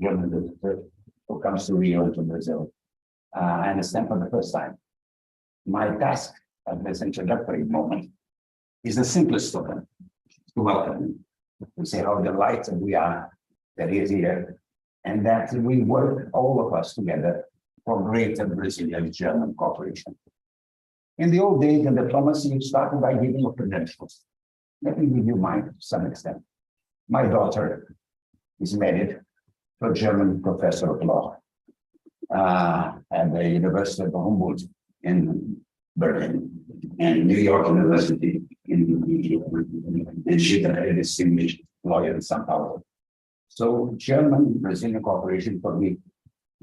German visitor who comes to Rio and to Brazil. I understand for the first time. My task at this introductory moment is the simplest of them, to welcome him, to say how delighted we are that he is here, and that we work, all of us together, for greater Brazilian-German cooperation. In the old days in diplomacy, you started by giving your credentials. Let me give you mine to some extent. My daughter is married to a German professor of law at the University of Humboldt in Berlin and New York University and she's a distinguished lawyer in São Paulo. So German-Brazilian cooperation for me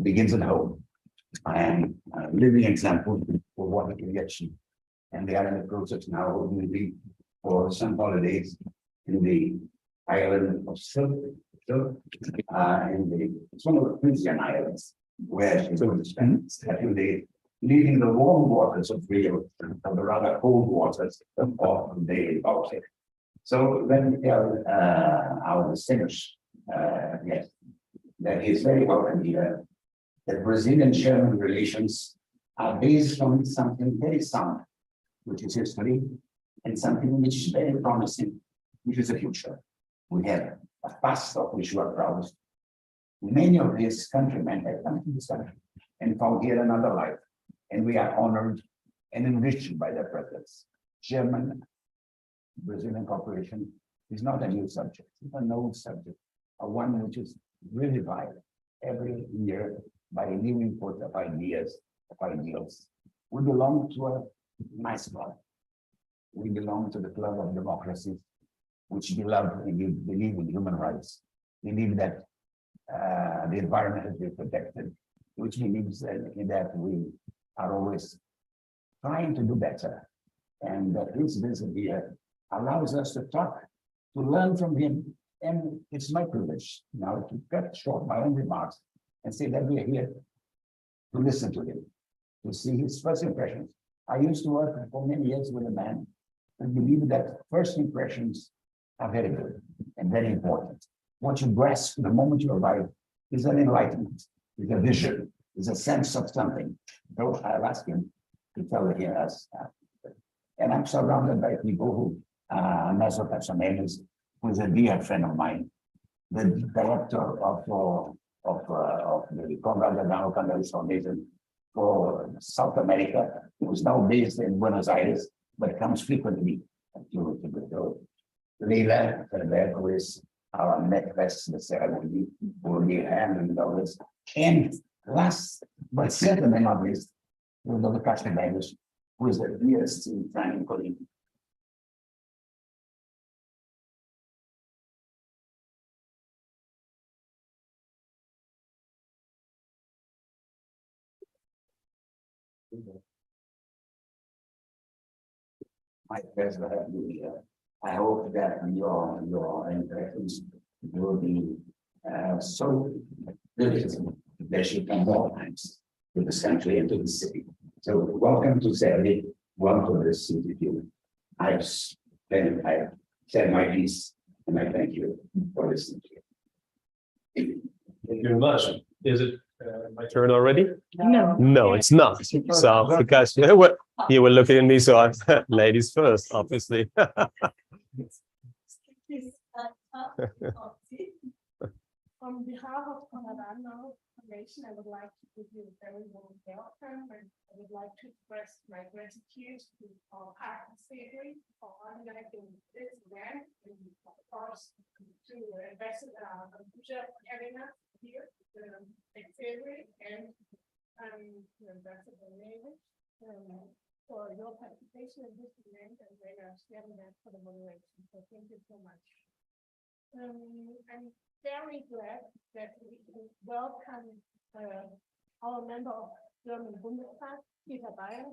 begins at home. I am a living example for what we can achieve. And they are in the process now of moving for some holidays in the island of Silk, it's one of the Frisian Islands, where she's going to spend a few days, leaving the warm waters of Rio and the rather cold waters of the Baltic. So let me tell our listeners, yes, that he's very welcome here. That Brazilian-German relations are based on something very sound, which is history, and something which is very promising, which is the future. We have a past of which we are proud. Many of his countrymen have come to this country and found here another life, and we are honored and enriched by their presence. German-Brazilian cooperation is not a new subject, it's an old subject, a one which is reviewed every year by a new import of ideas, of ideals. We belong to a nice club. We belong to the club of democracies, which believe in human rights, believe that the environment has been protected, which believes that we are always trying to do better. And that his visit here allows us to talk, to learn from him. And it's my privilege now to cut short my own remarks and say that we are here to listen to him, to see his first impressions. I used to work for many years with a man who believed that first impressions are very good and very important. What you grasp the moment you arrive is an enlightenment, is a vision, is a sense of something. So I'll ask him to tell us. And I'm surrounded by people who, Nelson Personelis, who is a dear friend of mine, the director of the Konrad Adenauer Foundation for South America, who is now based in Buenos Aires, but comes frequently to Brazil. Leila, who is our necklace, the ceremony, will be handling all this. And last, but certainly not least, the Castellanos, who is the dearest in time colleague. My pleasure to have you here. I hope that your impressions will be so vivid that you come more times to this country and to the city. So welcome to CEBRI, welcome to this city. I've said my piece, and I thank you for listening to it. Thank you very much. Is it my turn already? No. No, it's not. So because you were looking at me, so I'm ladies first, obviously. On behalf of Konrad Adenauer Foundation, I would like to give you a very warm welcome, and I would like to express my gratitude to our partner CEBRI for organizing this event, and of course to Ambassador Arena here at CEBRI and to Ambassador David for your participation in this event, and they are sharing that for the moderation. So thank you so much. I'm very glad that we can welcome our member of German Bundestag, Peter Bayer.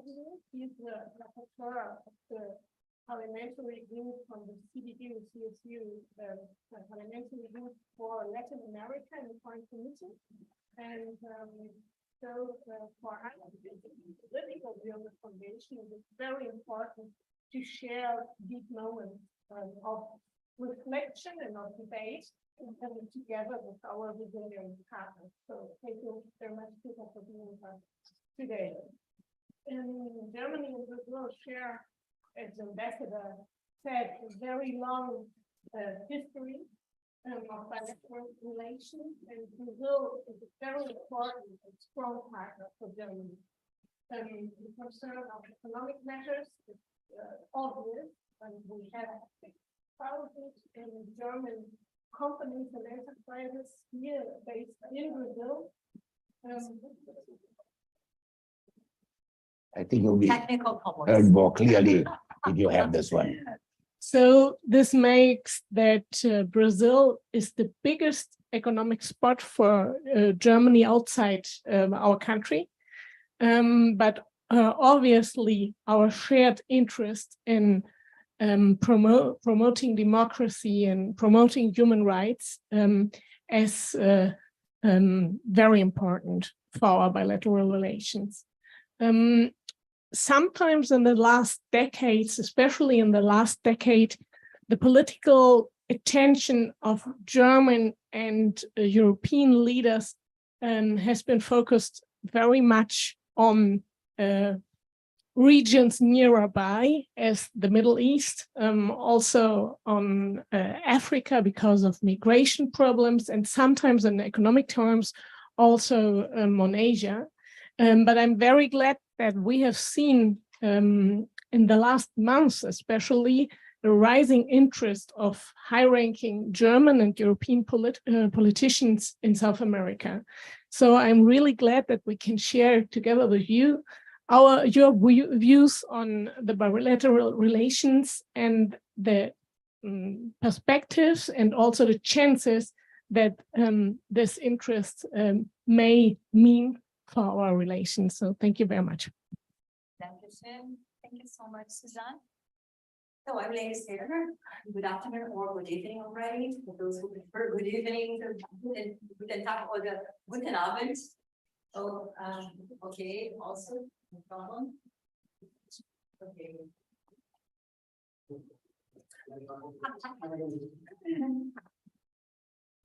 He's the rapporteur of the parliamentary group from the CDU, CSU, parliamentary group for Latin America in the Foreign Committee. And so for us, the political German Foundation, it is very important to share these moments of reflection and of debate and coming together with our Brazilian partners. So thank you very much, Peter, for being with us today. In Germany and Brazil share, as the ambassador said, a very long history of bilateral relations, and Brazil is a very important and strong partner for Germany. The concern of economic measures is obvious, and we have thousands in German companies and enterprises here based in Brazil. I think you'll be Technical heard problems. more clearly if you have this one. So this makes that Brazil is the biggest economic spot for Germany outside our country. But obviously our shared interest in promoting democracy and promoting human rights is very important for our bilateral relations. Sometimes in the last decades, especially in the last decade, the political attention of German and European leaders has been focused very much on regions nearby as the Middle East, also on Africa because of migration problems, and sometimes in economic terms also on Asia. But I'm very glad that we have seen in the last months, especially, the rising interest of high-ranking German and European politicians in South America. So I'm really glad that we can share together with you your views on the bilateral relations and the perspectives and also the chances that this interest may mean for our relations. So thank you very much. Thank you so much, Suzanne. So I'm Lady Sarah. Good afternoon or good evening already. For those who prefer good evening, guten Tag oder guten Abend. So, okay, also, no problem. Okay.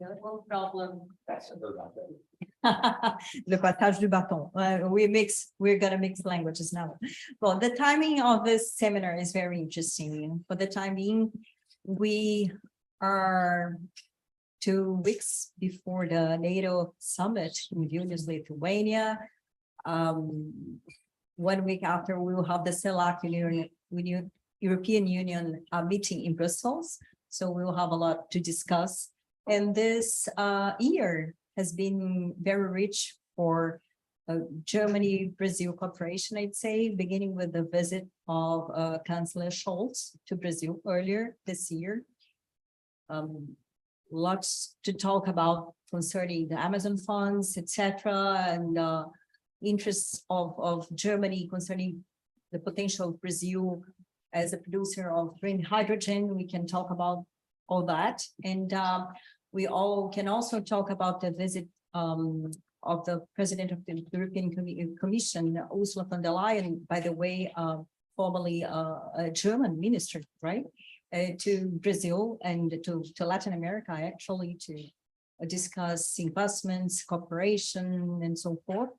No problem. Le partage du bâton. We're gonna mix languages now. Well, the timing of this seminar is very interesting. For the time being, we are 2 weeks before the NATO summit in Vilnius, Lithuania. 1 week after, we will have the CELAC European Union meeting in Brussels. So we will have a lot to discuss. And this year has been very rich for Germany-Brazil cooperation, I'd say, beginning with the visit of Chancellor Scholz to Brazil earlier this year. Lots to talk about concerning the Amazon funds, etc., and interests of Germany concerning the potential of Brazil as a producer of green hydrogen. We can talk about all that. And we all can also talk about the visit of the President of the European Commission, Ursula von der Leyen, by the way, formerly a German minister, right? To Brazil and to Latin America, actually, to discuss investments, cooperation, and so forth.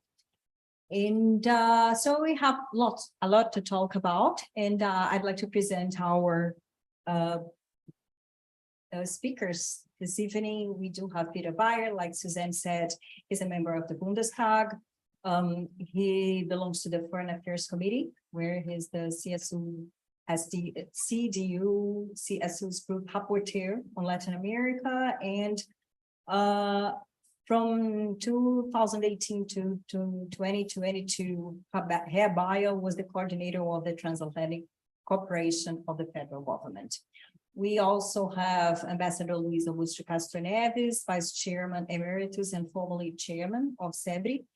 And so we have a lot to talk about, and I'd like to present our speakers this evening. We do have Peter Bayer, like Suzanne said, he's a member of the Bundestag. He belongs to the Foreign Affairs Committee, where he's the CSU's group rapporteur on Latin America, and from 2018 to 2022, Bayer was the coordinator of the Transatlantic Cooperation of the federal government. We also have Ambassador Luis Augusto Castro Neves, Vice Chairman Emeritus and formerly Chairman of CEBRI.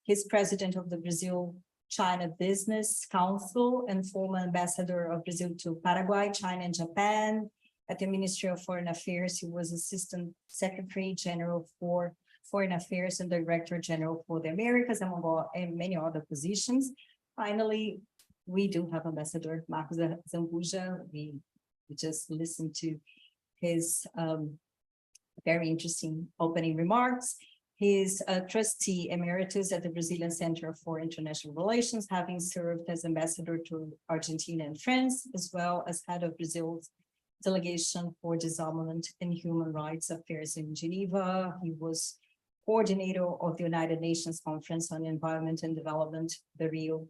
He's President of the Brazil-China Business Council and former Ambassador of Brazil to Paraguay, China, and Japan. At the Ministry of Foreign Affairs, he was Assistant Secretary General for Foreign Affairs and Director General for the Americas, among many other positions. Finally, we do have Ambassador Marcos Zambuja. We just listened to his very interesting opening remarks. He's a trustee emeritus at the Brazilian Center for International Relations, having served as ambassador to Argentina and France, as well as head of Brazil's delegation for disarmament and human rights affairs in Geneva. He was coordinator of the United Nations Conference on Environment and Development, the Rio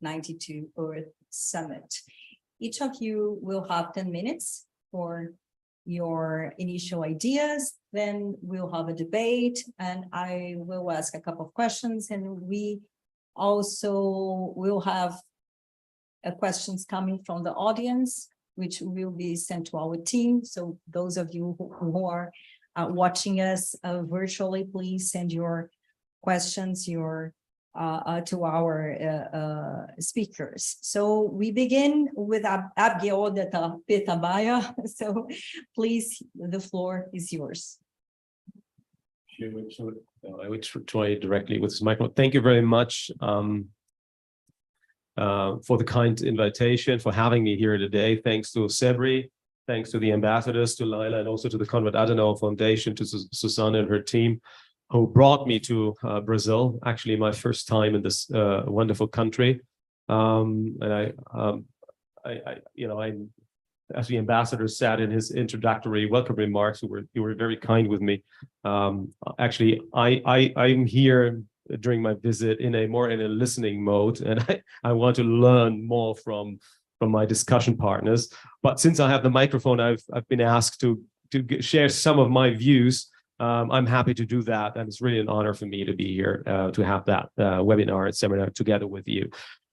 92 Earth Summit. Each of you will have 10 minutes for your initial ideas, then we'll have a debate, and I will ask a couple of questions, and we also will have questions coming from the audience, which will be sent to our team. So those of you who are watching us virtually, please send your questions to our speakers. So we begin with Abigail Petabaya. So please, the floor is yours. I would try directly with this microphone. Thank you very much for the kind invitation, for having me here today. Thanks to CEBRI, thanks to the ambassadors, to Laila, and also to the Konrad Adenauer Foundation, to Susanna and her team, who brought me to Brazil, actually my first time in this wonderful country. As the ambassador said in his introductory welcome remarks, you were very kind with me. Actually, I'm here during my visit in a listening mode, and I want to learn more from my discussion partners. But since I have the microphone, I've been asked to share some of my views. I'm happy to do that, and it's really an honor for me to be here to have that webinar and seminar together with you.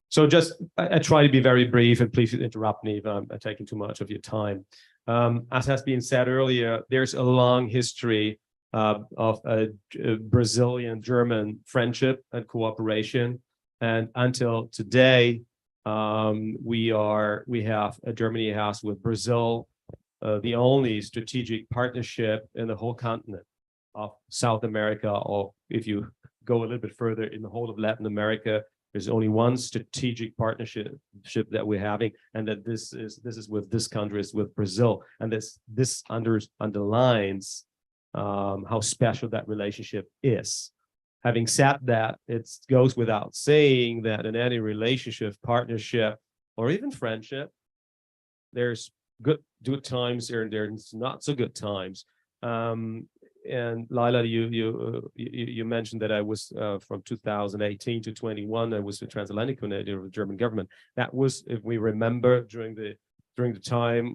So I try to be very brief, and please interrupt me if I'm taking too much of your time. As has been said earlier, there's a long history of Brazilian-German friendship and cooperation, and until today, Germany has with Brazil the only strategic partnership in the whole continent of South America, or if you go a little bit further, in the whole of Latin America. There's only one strategic partnership that we're having, and that this is with this country, is with Brazil, and this underlines how special that relationship is. Having said that, it goes without saying that in any relationship, partnership, or even friendship, there's good times and there's not so good times. And Laila, you mentioned that I was from 2018 to 21. I was the transatlantic coordinator of the German government. That was, if we remember, during the time,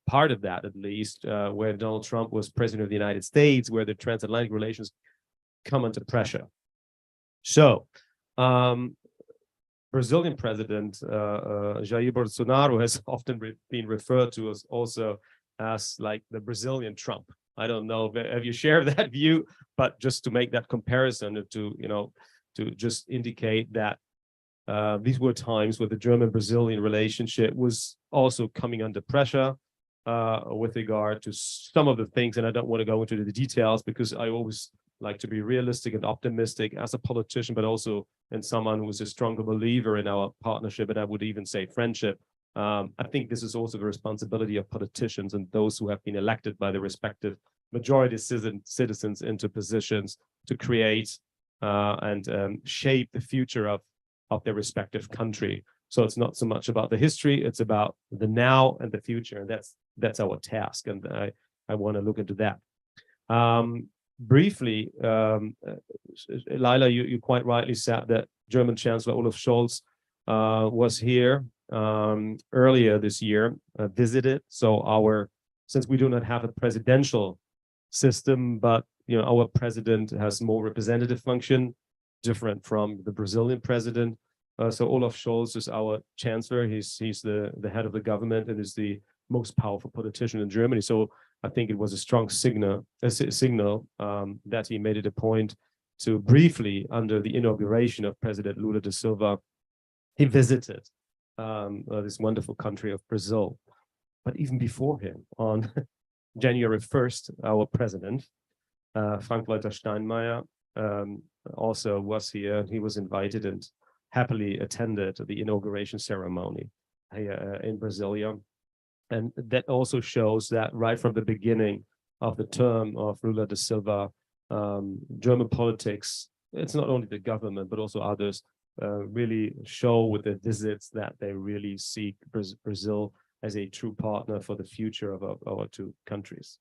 part of that at least, where Donald Trump was president of the United States, where the transatlantic relations come under pressure. So, Brazilian President Jair Bolsonaro has often been referred to as also as like the Brazilian Trump. I don't know if you share that view, but just to make that comparison, to just indicate that these were times where the German-Brazilian relationship was also coming under pressure with regard to some of the things, and I don't want to go into the details because I always like to be realistic and optimistic as a politician, but also in someone who's a stronger believer in our partnership, and I would even say friendship. I think this is also the responsibility of politicians and those who have been elected by the respective majority citizens into positions to create and shape the future of their respective country. So it's not so much about the history, it's about the now and the future, and that's our task, and I want to look into that. Briefly, Laila, you quite rightly said that German Chancellor Olaf Scholz was here earlier this year, visited. So since we do not have a presidential system, but our president has more representative function, different from the Brazilian president. So Olaf Scholz is our chancellor. He's the head of the government and is the most powerful politician in Germany. So I think it was a strong signal that he made it a point to briefly, under the inauguration of President Lula da Silva, he visited this wonderful country of Brazil. But even before him, on January 1st, our president, Frank-Walter Steinmeier, also was here. He was invited and happily attended the inauguration ceremony in Brasilia. And that also shows that right from the beginning of the term of Lula da Silva, German politics, it's not only the government, but also others, really show with their visits that they really see Brazil as a true partner for the future of our two countries.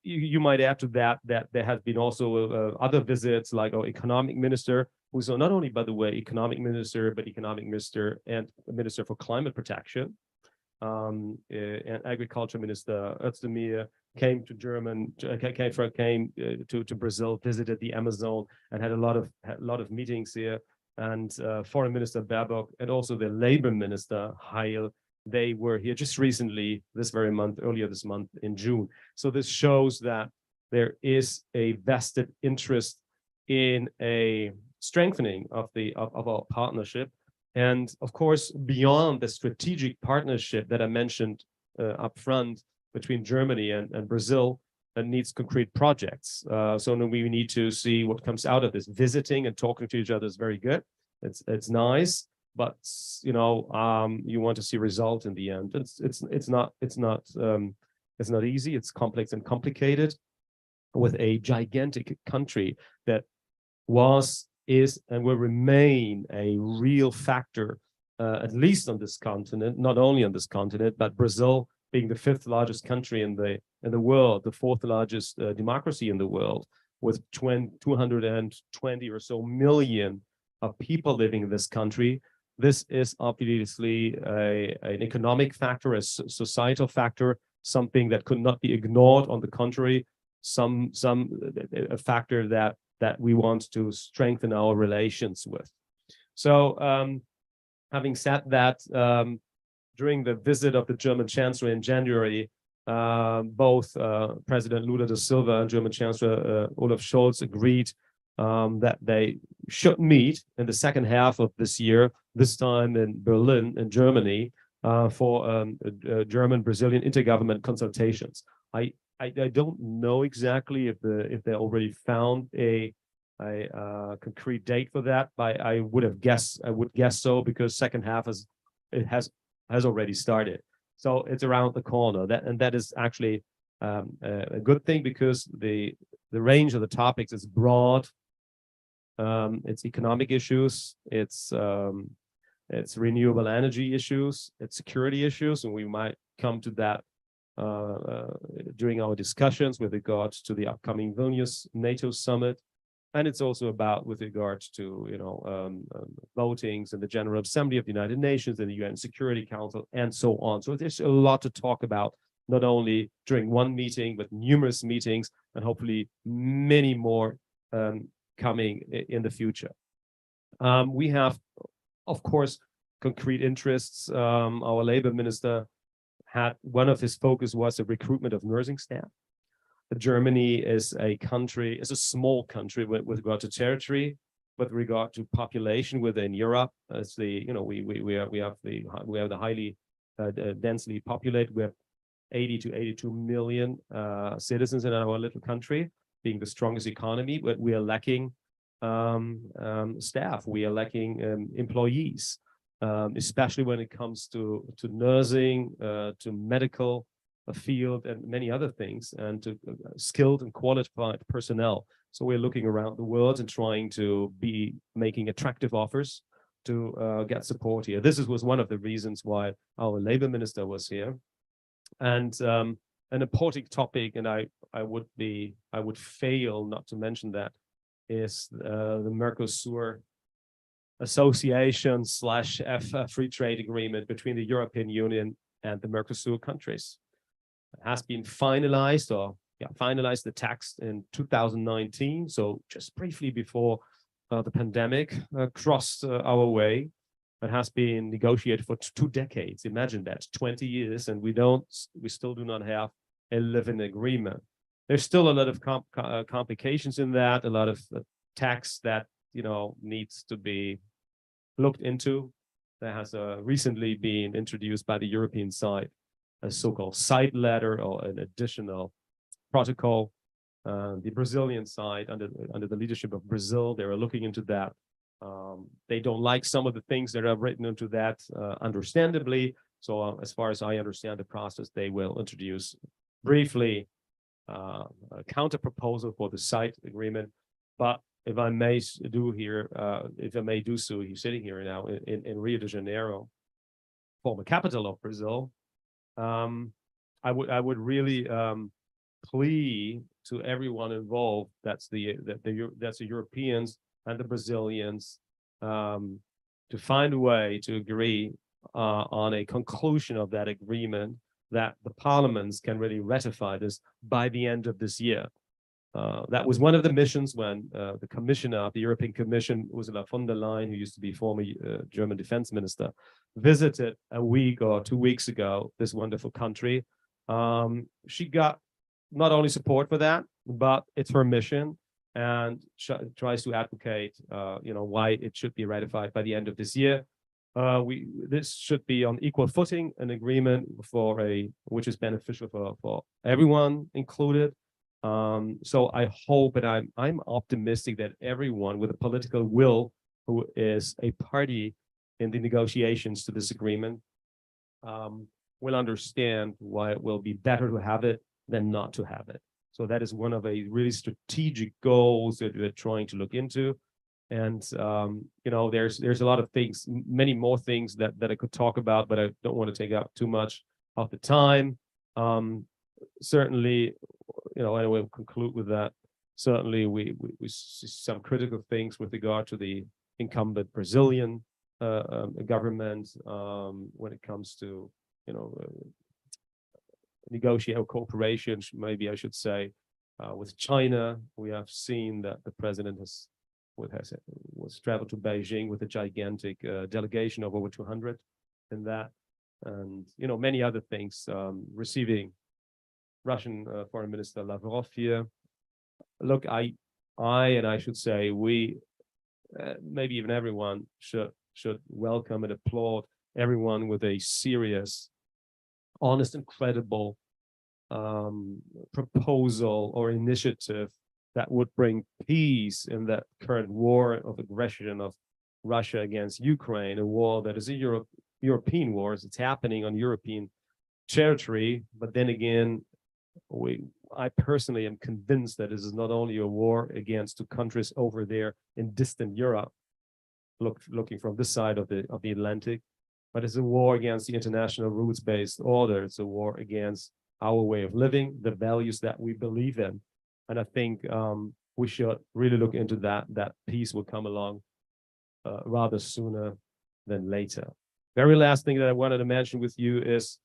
You might add to that there has been also other visits, like our economic minister, who's not only, by the way, economic minister, but economic minister and minister for climate protection, and agriculture minister Özdemir came to Brazil, visited the Amazon, and had a lot of meetings here. And Foreign Minister Baerbock and also the Labor Minister Heil, they were here just recently, earlier this month in June. So this shows that there is a vested interest in a strengthening of our partnership. And of course, beyond the strategic partnership that I mentioned up front between Germany and Brazil, that needs concrete projects. So we need to see what comes out of this. Visiting and talking to each other is very good. It's nice, but you want to see result in the end. It's not easy. It's complex and complicated, with a gigantic country that is and will remain a real factor, at least on this continent. Not only on this continent, but Brazil being the 5th largest country in the world, the 4th largest democracy in the world, with 220 or so million of people living in this country. This is obviously an economic factor, a societal factor, something that could not be ignored. On the contrary, a factor that we want to strengthen our relations with. So, having said that, during the visit of the German Chancellor in January, both President Lula da Silva and German Chancellor Olaf Scholz agreed that they should meet in the second half of this year, this time in Berlin, in Germany, for German-Brazilian intergovernment consultations. I don't know exactly if they already found a concrete date for that, but I would guess so, because second half has already started. So it's around the corner. That is actually a good thing, because the range of the topics is broad. It's economic issues, it's renewable energy issues, it's security issues, and we might come to that during our discussions with regards to the upcoming Vilnius NATO summit. And it's also about with regards to votings in the General Assembly of the United Nations and the UN Security Council, and so on. So there's a lot to talk about, not only during one meeting, but numerous meetings, and hopefully many more coming in the future. We have, of course, concrete interests. Our labor minister had, one of his focus was the recruitment of nursing staff. Germany is a small country with regard to territory, with regard to population within Europe. As we have the highly densely populated. We have 80 to 82 million citizens in our little country, being the strongest economy, but we are lacking staff. We are lacking employees, especially when it comes to nursing, to medical field, and many other things, and to skilled and qualified personnel. So we're looking around the world and trying to be making attractive offers to get support here. This was one of the reasons why our labor minister was here. And an important topic, and I would fail not to mention that, is the Mercosur association / free trade agreement between the European Union and the Mercosur countries. It has been finalized, finalized the text in 2019, so just briefly before the pandemic crossed our way. It has been negotiated for 2 decades. Imagine that, 20 years, and we still do not have a living agreement. There's still a lot of complications in that, a lot of tax that needs to be looked into. There has recently been introduced by the European side a so-called side letter, or an additional protocol. The Brazilian side, under the leadership of Brazil, they are looking into that. They don't like some of the things that are written into that, understandably. So as far as I understand the process, they will introduce briefly a counter proposal for the site agreement. But if I may do so, he's sitting here now in Rio de Janeiro, former capital of Brazil. I would really plea to everyone involved, that's the Europeans and the Brazilians, to find a way to agree on a conclusion of that agreement, that the parliaments can really ratify this by the end of this year. That was one of the missions when the commissioner of the European Commission, Ursula von der Leyen, who used to be former German defense minister, visited a week or 2 weeks ago this wonderful country. She got not only support for that, but it's her mission, and tries to advocate, why it should be ratified by the end of this year. This should be on equal footing, an agreement which is beneficial for everyone included. So I hope, and I'm optimistic that everyone with a political will who is a party in the negotiations to this agreement will understand why it will be better to have it than not to have it. So that is one of a really strategic goals that we're trying to look into. And there's a lot of things, many more things that I could talk about, but I don't want to take up too much of the time. Certainly, and we'll conclude with that. Certainly, we see some critical things with regard to the incumbent Brazilian government when it comes to negotiate or cooperation, maybe I should say, with China. We have seen that the president was traveled to Beijing with a gigantic delegation of over 200 in that, and many other things, receiving Russian Foreign Minister Lavrov here. Look, I should say we, maybe even everyone should welcome and applaud everyone with a serious, honest and credible proposal or initiative that would bring peace in that current war of aggression of Russia against Ukraine, a war that is a European war. It's happening on European territory, but then again, I personally am convinced that this is not only a war against two countries over there in distant Europe, looking from this side of the Atlantic, but it's a war against the international rules-based order. It's a war against our way of living, the values that we believe in. And I think we should really look into that. That peace will come along rather sooner than later. Very last thing that I wanted to mention with you is,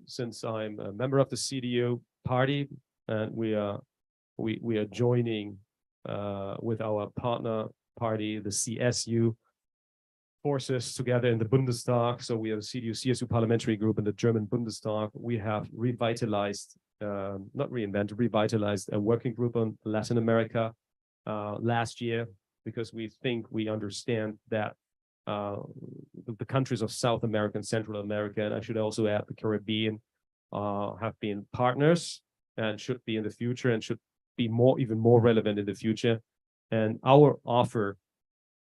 since I'm a member of the CDU party, and we are joining with our partner party, the CSU, forces together in the Bundestag. So we have a CDU-CSU parliamentary group in the German Bundestag. We have revitalized a working group on Latin America last year, because we understand that the countries of South America and Central America, and I should also add the Caribbean, have been partners and should be in the future, and should be even more relevant in the future. And our offer,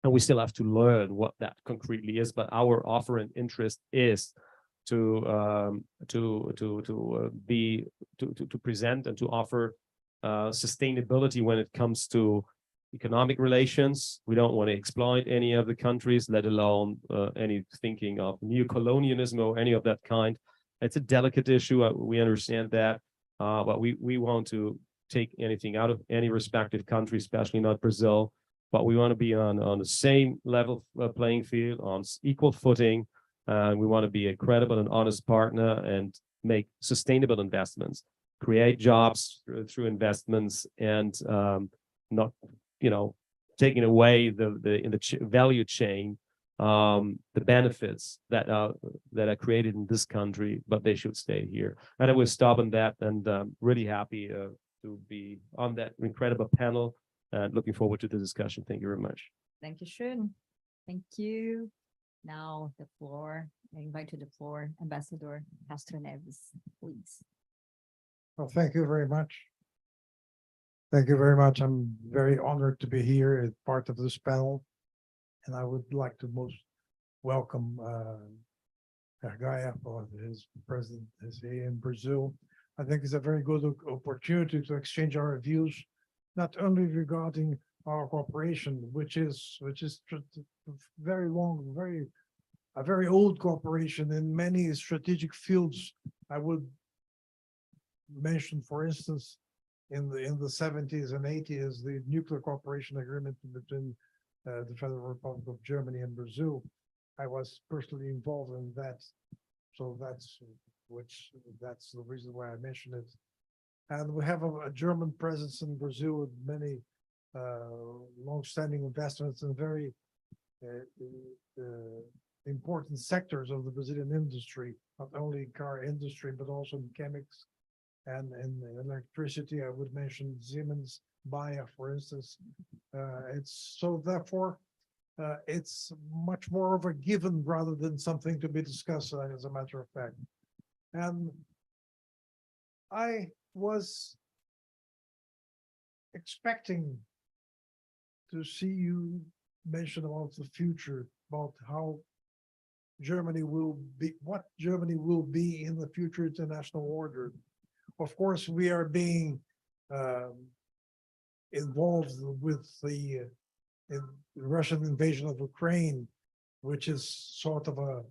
and we still have to learn what that concretely is, but our offer and interest is to present and to offer sustainability when it comes to economic relations. We don't want to exploit any of the countries, let alone any thinking of neocolonialism or any of that kind. It's a delicate issue. We understand that, but we want to take anything out of any respective country, especially not Brazil. But we want to be on the same level playing field, on equal footing. We want to be a credible and honest partner and make sustainable investments, create jobs through investments, and not, taking away in the value chain the benefits that are created in this country, but they should stay here. And I will stop on that, and really happy to be on that incredible panel. Looking forward to the discussion. Thank you very much. Thank you, schön. Thank you. Now I invite to the floor, Ambassador Castro Neves, please. Well, thank you very much. Thank you very much. I'm very honored to be here as part of this panel. And I would like to most welcome Gaia for his presidency in Brazil. I think it's a very good opportunity to exchange our views, not only regarding our cooperation, which is very long, a very old cooperation in many strategic fields. I would mention, for instance, in the 70s and 80s, the nuclear cooperation agreement between the Federal Republic of Germany and Brazil. I was personally involved in that, so that's the reason why I mentioned it. And we have a German presence in Brazil with many long-standing investments in very important sectors of the Brazilian industry, not only car industry, but also in chemics and in electricity. I would mention Siemens, Bayer, for instance. It's so therefore, it's much more of a given rather than something to be discussed, as a matter of fact. And I was expecting to see you mention about the future, about how Germany will be, what Germany will be in the future international order. Of course, we are being involved with the Russian invasion of Ukraine, which is sort of a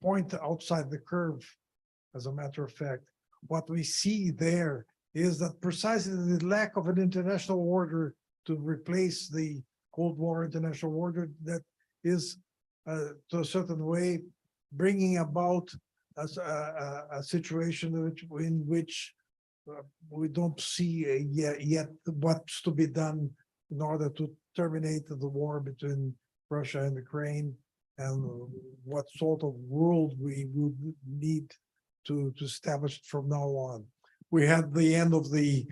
point outside the curve, as a matter of fact. What we see there is that precisely the lack of an international order to replace the Cold War international order that is, to a certain way, bringing about a situation in which we don't see yet what's to be done in order to terminate the war between Russia and Ukraine, and what sort of world we would need to establish from now on. We had the end of the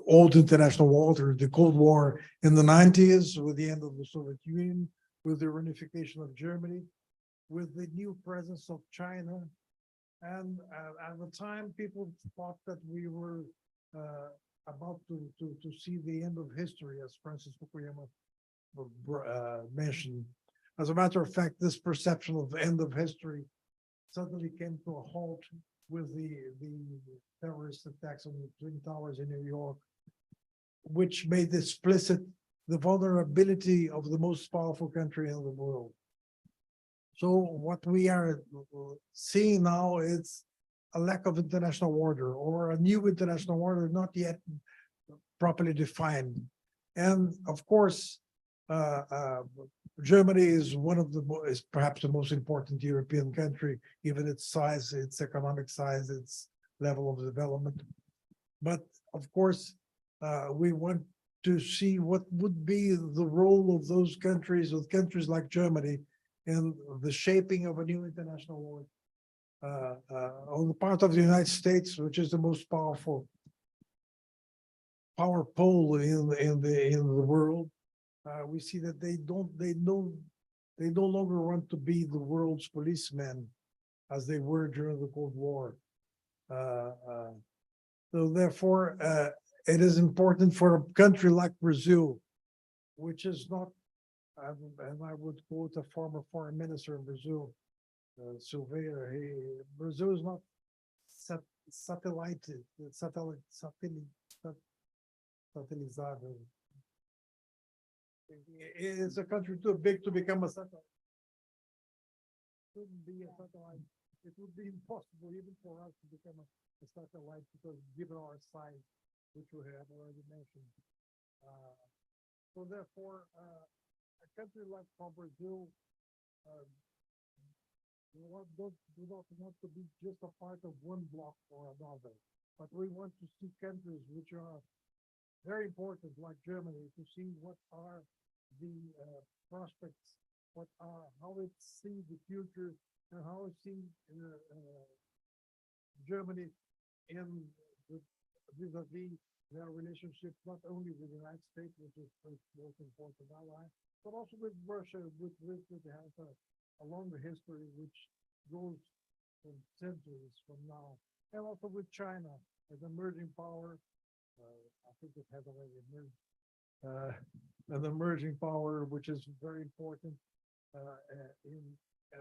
old international order, the Cold War in the 90s, with the end of the Soviet Union, with the reunification of Germany, with the new presence of China. And at the time, people thought that we were about to see the end of history, as Francis Fukuyama mentioned. As a matter of fact, this perception of end of history suddenly came to a halt with the terrorist attacks on the Twin Towers in New York, which made explicit the vulnerability of the most powerful country in the world. So what we are seeing now is a lack of international order, or a new international order not yet properly defined. And of course, Germany is is perhaps the most important European country, given its size, its economic size, its level of development. But of course, we want to see what would be the role of those countries, with countries like Germany, in the shaping of a new international order. On the part of the United States, which is the most powerful power pole in the world, we see that they no longer want to be the world's policemen as they were during the Cold War. So therefore, it is important for a country like Brazil, which is not, and I would quote a former foreign minister in Brazil, Silveira, Brazil is not satellizable. It is a country too big to become a satellite. It couldn't be a satellite. It would be impossible even for us to become a satellite, because given our size, which we have already mentioned. So therefore, a country like Brazil do not want to be just a part of one bloc or another, but we want to see countries which are very important, like Germany, to see what are the prospects, how it sees the future, and how it sees Germany in vis-a-vis their relationship, not only with the United States, which is the most important ally, but also with Russia, which has a longer history, which goes from centuries from now, and also with China as an emerging power. I think it has already emerged an emerging power, which is very important,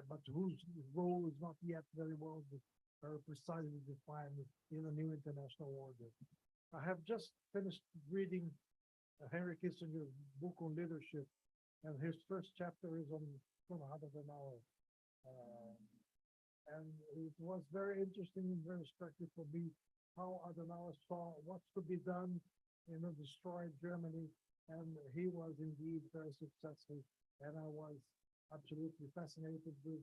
but whose role is not yet very well precisely defined in the new international order. I have just finished reading Henry Kissinger's book on leadership, and his first chapter is on Konrad Adenauer. And it was very interesting and very instructive for me how Adenauer saw what's to be done in a destroyed Germany, and he was indeed very successful. And I was absolutely fascinated with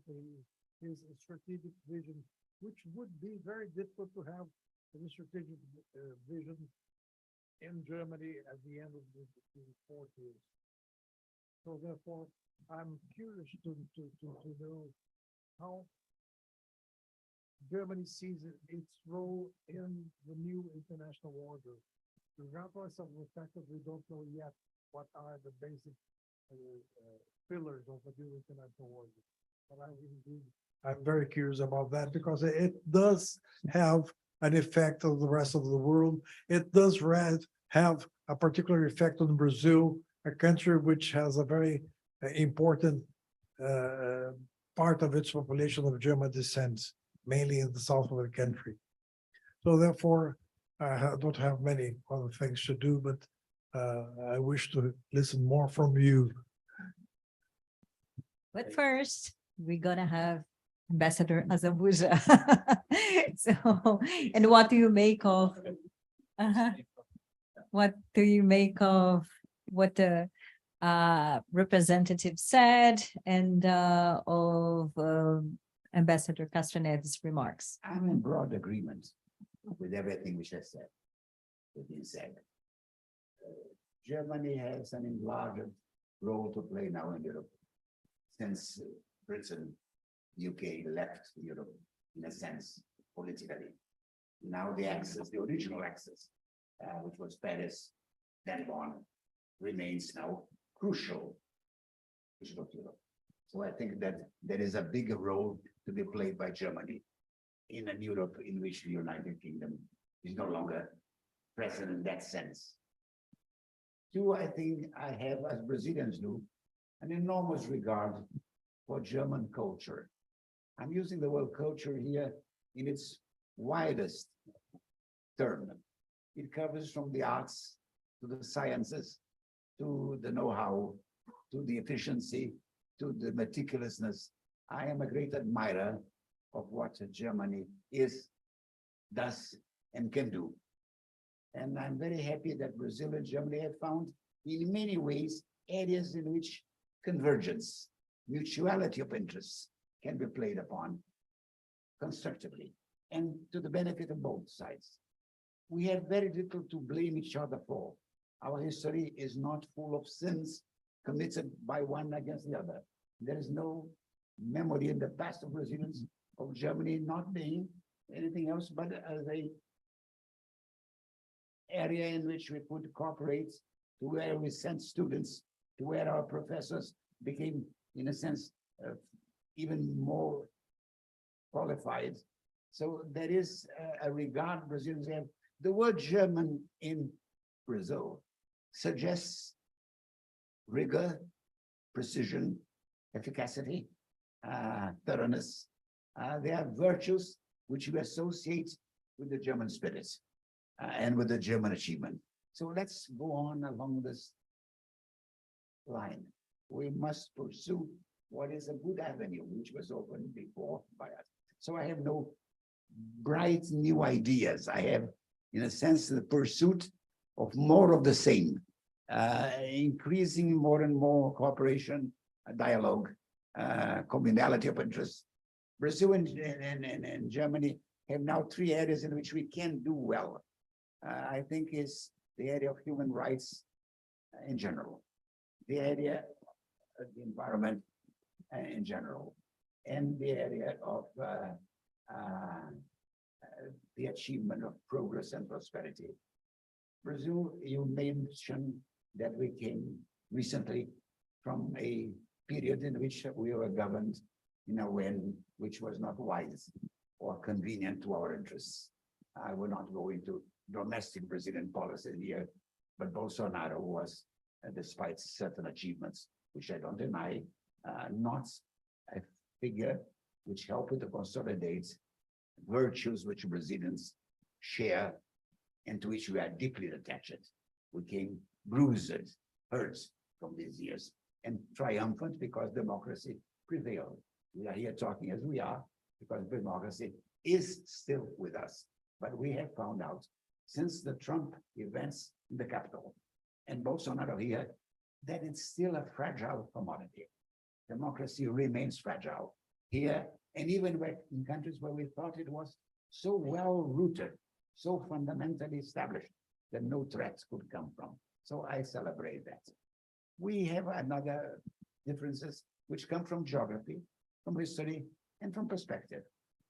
his strategic vision, which would be very difficult to have a strategic vision in Germany at the end of the 40s. So therefore, I'm curious to know how Germany sees its role in the new international order, regardless of the fact that we don't know yet what are the basic pillars of the new international order. But I'm very curious about that because it does have an effect on the rest of the world. It does have a particular effect on Brazil, a country which has a very important part of its population of German descent, mainly in the south of the country. So therefore, I don't have many other things to do, but I wish to listen more from you. But first, we're gonna have Ambassador Azabuja. So, and what do you make of? What do you make of what the representative said and of Ambassador Castronet's remarks? I'm in broad agreement with everything which has been said. Germany has an enlarged role to play now in Europe since Britain, UK left Europe in a sense politically. Now the axis, the original axis, which was Paris, then on, remains now crucial to Europe. So I think that there is a bigger role to be played by Germany in a Europe in which the United Kingdom is no longer present in that sense. Two, I think I have, as Brazilians do, an enormous regard for German culture. I'm using the word culture here in its widest term. It covers from the arts to the sciences, to the know-how, to the efficiency, to the meticulousness. I am a great admirer of what Germany is, does, and can do. And I'm very happy that Brazil and Germany have found, in many ways, areas in which convergence, mutuality of interests can be played upon constructively and to the benefit of both sides. We have very little to blame each other for. Our history is not full of sins committed by one against the other. There is no memory in the past of Brazilians of Germany not being anything else but as a area in which we could cooperate, to where we sent students, to where our professors became, in a sense, even more qualified. So there is a regard Brazilians have. The word German in Brazil suggests rigor, precision, efficacy, thoroughness. They are virtues which we associate with the German spirit and with the German achievement. So let's go on along this line. We must pursue what is a good avenue, which was opened before by us. So I have no bright new ideas. I have, in a sense, the pursuit of more of the same, increasing more and more cooperation, dialogue, communality of interest. Brazil and Germany have now three areas in which we can do well. I think is the area of human rights in general, the area of the environment in general, and the area of the achievement of progress and prosperity. Brazil, you mentioned that we came recently from a period in which we were governed in a way which was not wise or convenient to our interests. I will not go into domestic Brazilian policy here, but Bolsonaro was despite certain achievements, which I don't deny, not a figure which helped to consolidate virtues which Brazilians share and to which we are deeply attached. We came bruised, hurt from these years, and triumphant because democracy prevailed. We are here talking as we are because democracy is still with us. But we have found out since the Trump events in the Capitol and Bolsonaro here, that it's still a fragile commodity. Democracy remains fragile here, and even in countries where we thought it was so well rooted, so fundamentally established that no threats could come from. So I celebrate that. We have another differences which come from geography, from history, and from perspective.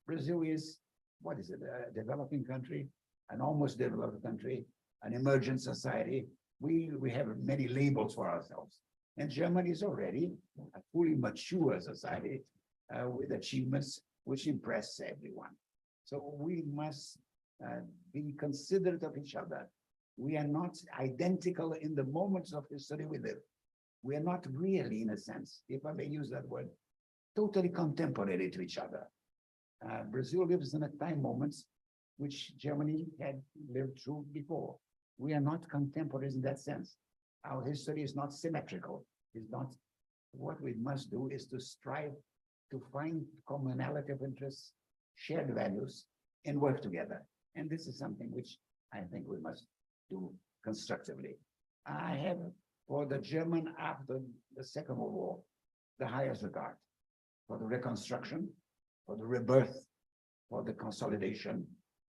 Brazil is, what is it, a developing country, an almost developed country, an emergent society. We have many labels for ourselves. And Germany is already a fully mature society with achievements which impress everyone. So we must be considerate of each other. We are not identical in the moments of history we live. We are not really, in a sense, if I may use that word, totally contemporary to each other. Brazil lives in a time moments which Germany had lived through before. We are not contemporaries in that sense. Our history is not symmetrical. It's not. What we must do is to strive to find commonality of interests, shared values, and work together. And this is something which I think we must do constructively. I have, for the German after the Second World War, the highest regard for the reconstruction, for the rebirth, for the consolidation,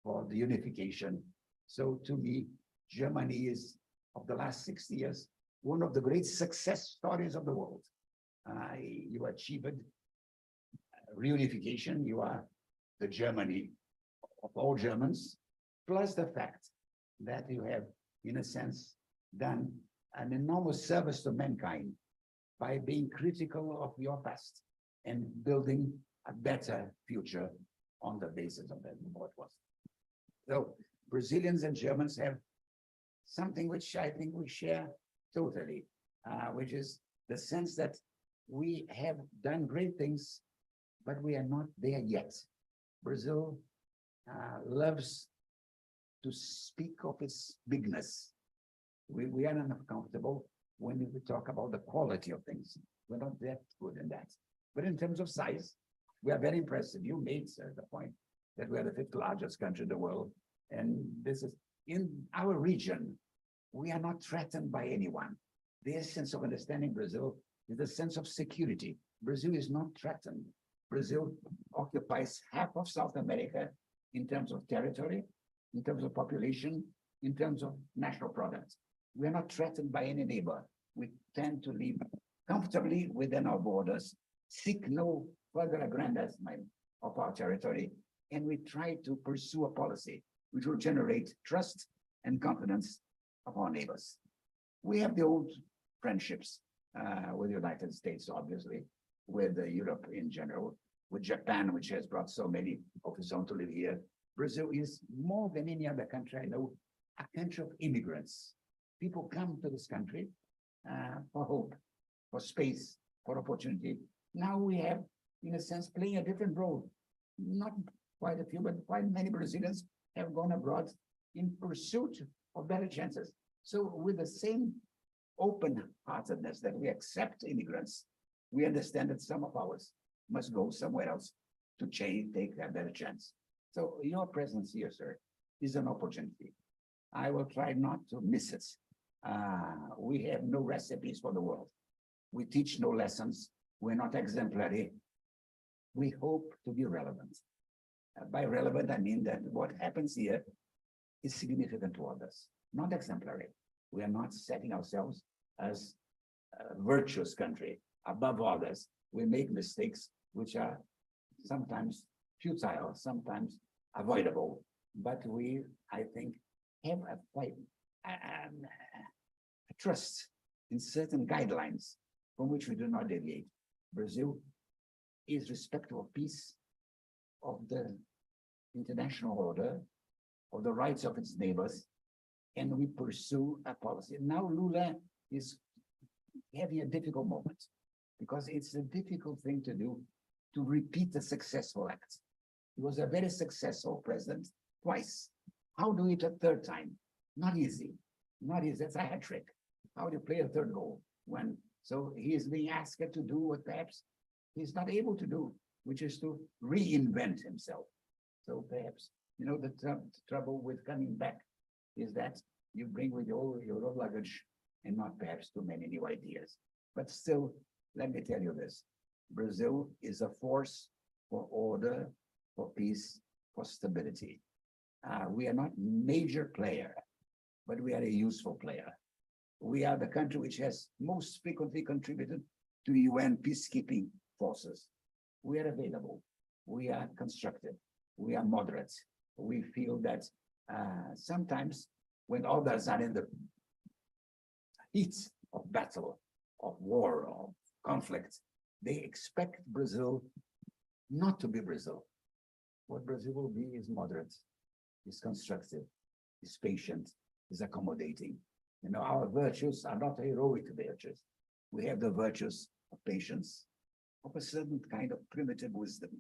for the unification. So to me, Germany is, of the last 60 years, one of the great success stories of the world. You achieved reunification. You are the Germany of all Germans, plus the fact that you have, in a sense, done an enormous service to mankind by being critical of your past and building a better future on the basis of that, what was. So Brazilians and Germans have something which I think we share totally, which is the sense that we have done great things, but we are not there yet. Brazil loves to speak of its bigness. We are not comfortable when we talk about the quality of things. We're not that good in that. But in terms of size, we are very impressive. You made, sir, the point that we are the 5th largest country in the world. And this is, in our region, we are not threatened by anyone. The essence of understanding Brazil is the sense of security. Brazil is not threatened. Brazil occupies half of South America in terms of territory, in terms of population, in terms of national products. We are not threatened by any neighbor. We tend to live comfortably within our borders, seek no further aggrandizement of our territory, and we try to pursue a policy which will generate trust and confidence of our neighbors. We have the old friendships with the United States, obviously, with Europe in general, with Japan, which has brought so many of its own to live here. Brazil is, more than any other country I know, a country of immigrants. People come to this country for hope, for space, for opportunity. Now we have, in a sense, playing a different role. Not quite a few, but quite many Brazilians have gone abroad in pursuit of better chances. So with the same open-heartedness that we accept immigrants, we understand that some of ours must go somewhere else to change, take a better chance. So your presence here, sir, is an opportunity. I will try not to miss it. We have no recipes for the world. We teach no lessons. We're not exemplary. We hope to be relevant. By relevant, I mean that what happens here is significant to others, not exemplary. We are not setting ourselves as a virtuous country above others. We make mistakes which are sometimes futile, sometimes avoidable, but we, I think, have a trust in certain guidelines from which we do not deviate. Brazil is respectful of peace, of the international order, of the rights of its neighbors, and we pursue a policy. Now Lula is having a difficult moment because it's a difficult thing to do to repeat a successful act. He was a very successful president twice. How do it a third time? Not easy. Not easy. That's a hat trick. How do you play a third goal when? So he is being asked to do what perhaps he's not able to do, which is to reinvent himself. So perhaps, you know, the trouble with coming back is that you bring with you your own luggage and not perhaps too many new ideas. But still, let me tell you this. Brazil is a force for order, for peace, for stability. We are not major player, but we are a useful player. We are the country which has most frequently contributed to UN peacekeeping forces. We are available. We are constructive. We are moderate. We feel that sometimes when others are in the heat of battle, of war, of conflict, they expect Brazil not to be Brazil. What Brazil will be is moderate, is constructive, is patient, is accommodating. You know, our virtues are not heroic virtues. We have the virtues of patience, of a certain kind of primitive wisdom,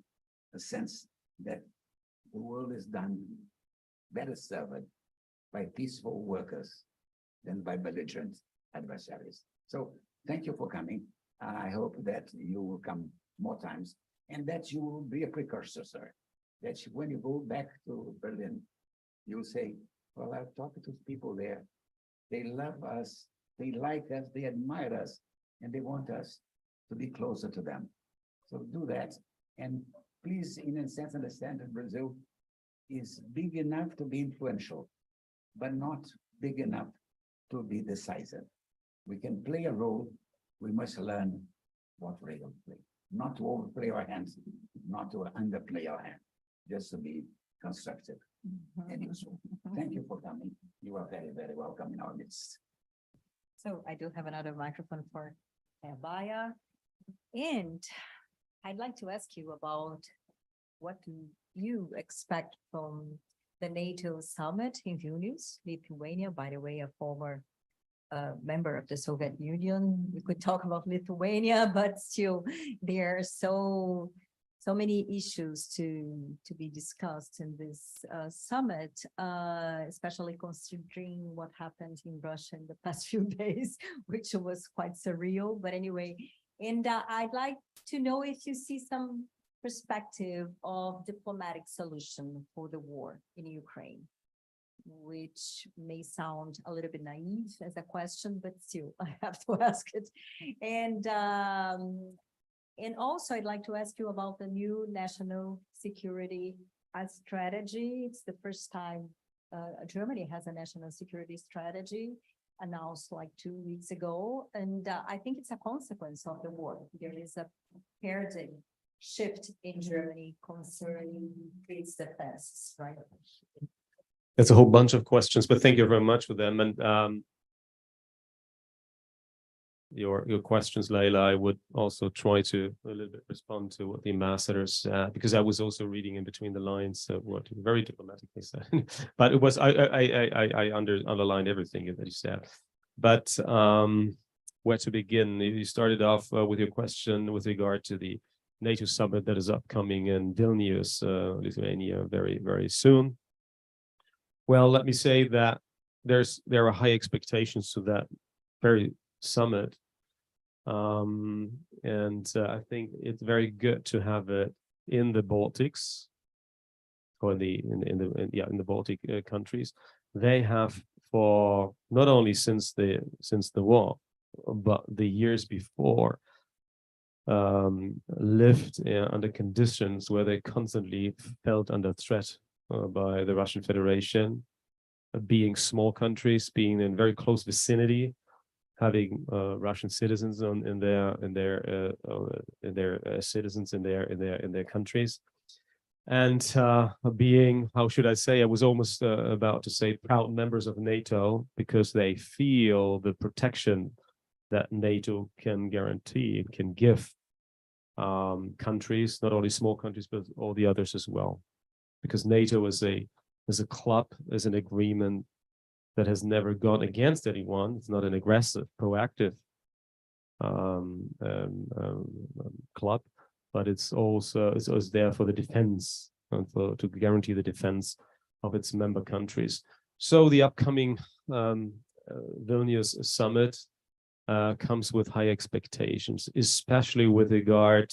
a sense that the world is done better served by peaceful workers than by belligerent adversaries. So thank you for coming. I hope that you will come more times and that you will be a precursor, sir. That when you go back to Berlin, you'll say, well, I've talked to people there. They love us, they like us, they admire us, and they want us to be closer to them. So do that. And please, in a sense, understand that Brazil is big enough to be influential, but not big enough to be decisive. We can play a role. We must learn what role to play, not to overplay our hands, not to underplay our hand, just to be constructive and useful. Thank you for coming. You are very, very welcome in our midst. So I do have another microphone for Baya. And I'd like to ask you about what do you expect from the NATO summit in Vilnius, Lithuania, by the way, a former member of the Soviet Union. We could talk about Lithuania, but still there are so many issues to be discussed in this summit, especially considering what happened in Russia in the past few days, which was quite surreal. But anyway, and I'd like to know if you see some perspective of diplomatic solution for the war in Ukraine, which may sound a little bit naive as a question, but still I have to ask it. And also I'd like to ask you about the new national security strategy. It's the first time Germany has a national security strategy announced like 2 weeks ago. And I think it's a consequence of the war. There is a paradigm shift in Germany concerning its defense, right? That's a whole bunch of questions, but thank you very much for them. And your questions, Leila, I would also try to a little bit respond to what the ambassadors said, because I was also reading in between the lines what very diplomatically said. But it was I underlined everything that you said. But where to begin? You started off with your question with regard to the NATO summit that is upcoming in Vilnius, Lithuania, very, very soon. Well, let me say that there are high expectations to that very summit, and I think it's very good to have it in the Baltics, or in the Baltic countries. They have, for not only since the war, but the years before, lived under conditions where they constantly felt under threat by the Russian Federation, being small countries, being in very close vicinity, having Russian citizens in their citizens in their countries, and being, how should I say, I was almost about to say proud members of NATO, because they feel the protection that NATO can guarantee, can give countries, not only small countries, but all the others as well. Because NATO is a club, is an agreement that has never gone against anyone. It's not an aggressive, proactive club, but it's also it's there for the defense and to guarantee the defense of its member countries. So the upcoming Vilnius summit comes with high expectations, especially with regard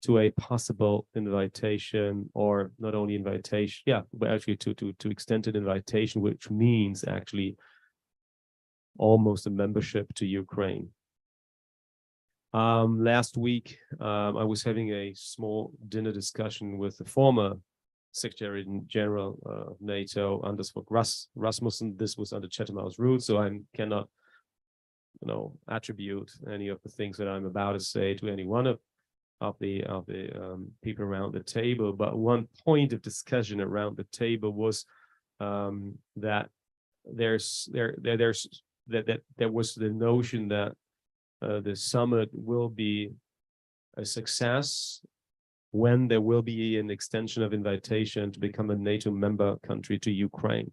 to a possible invitation, or not only invitation, but actually to extended invitation, which means actually almost a membership to Ukraine. Last week, I was having a small dinner discussion with the former Secretary General of NATO, Anders Fogh Rasmussen. This was under Chatham House rules, so I cannot, attribute any of the things that I'm about to say to any one of the people around the table. But one point of discussion around the table was that there was the notion that the summit will be a success when there will be an extension of invitation to become a NATO member country to Ukraine.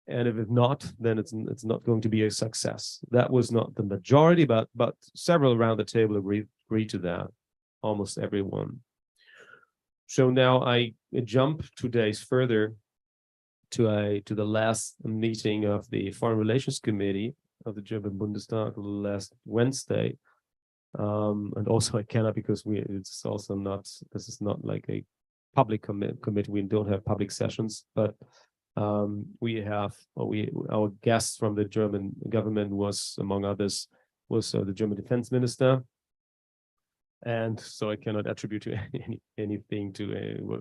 And if it's not, then it's not going to be a success. That was not the majority, but several around the table agreed to that, almost everyone. So now I jump 2 days further to the last meeting of the Foreign Relations Committee of the German Bundestag last Wednesday. And also I cannot, because it's also not, this is not like a public committee. We don't have public sessions, but we have, our guest from the German government was, among others, was the German defense minister. And so I cannot attribute to anything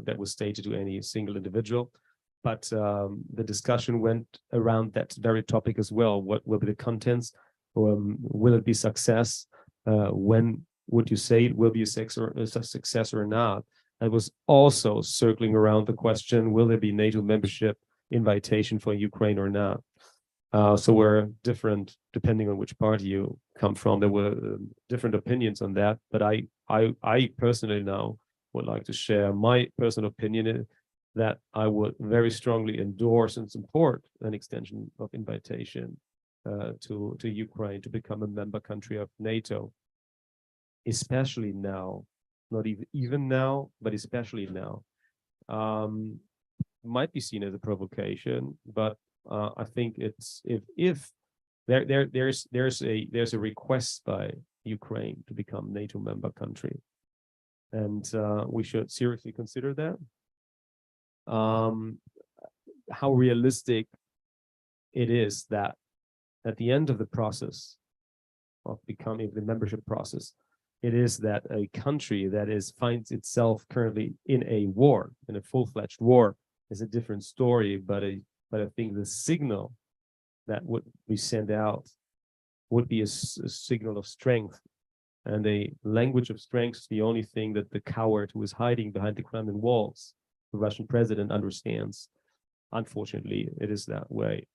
that was stated to any single individual. But the discussion went around that very topic as well. What will be the contents? Will it be success? When would you say it will be a success or not? I was also circling around the question, will there be NATO membership invitation for Ukraine or not? So we're different depending on which party you come from. There were different opinions on that, but I personally now would like to share my personal opinion that I would very strongly endorse and support an extension of invitation to Ukraine to become a member country of NATO, especially now, not even now, but especially now. Might be seen as a provocation, but I think it's if there's a request by Ukraine to become NATO member country, and we should seriously consider that. How realistic it is that at the end of the process of becoming the membership process, it is that a country that finds itself currently in a war, in a full-fledged war, is a different story. But I think the signal that would be sent out would be a signal of strength, and a language of strength is the only thing that the coward who is hiding behind the Kremlin walls, the Russian president, understands. Unfortunately, it is that way.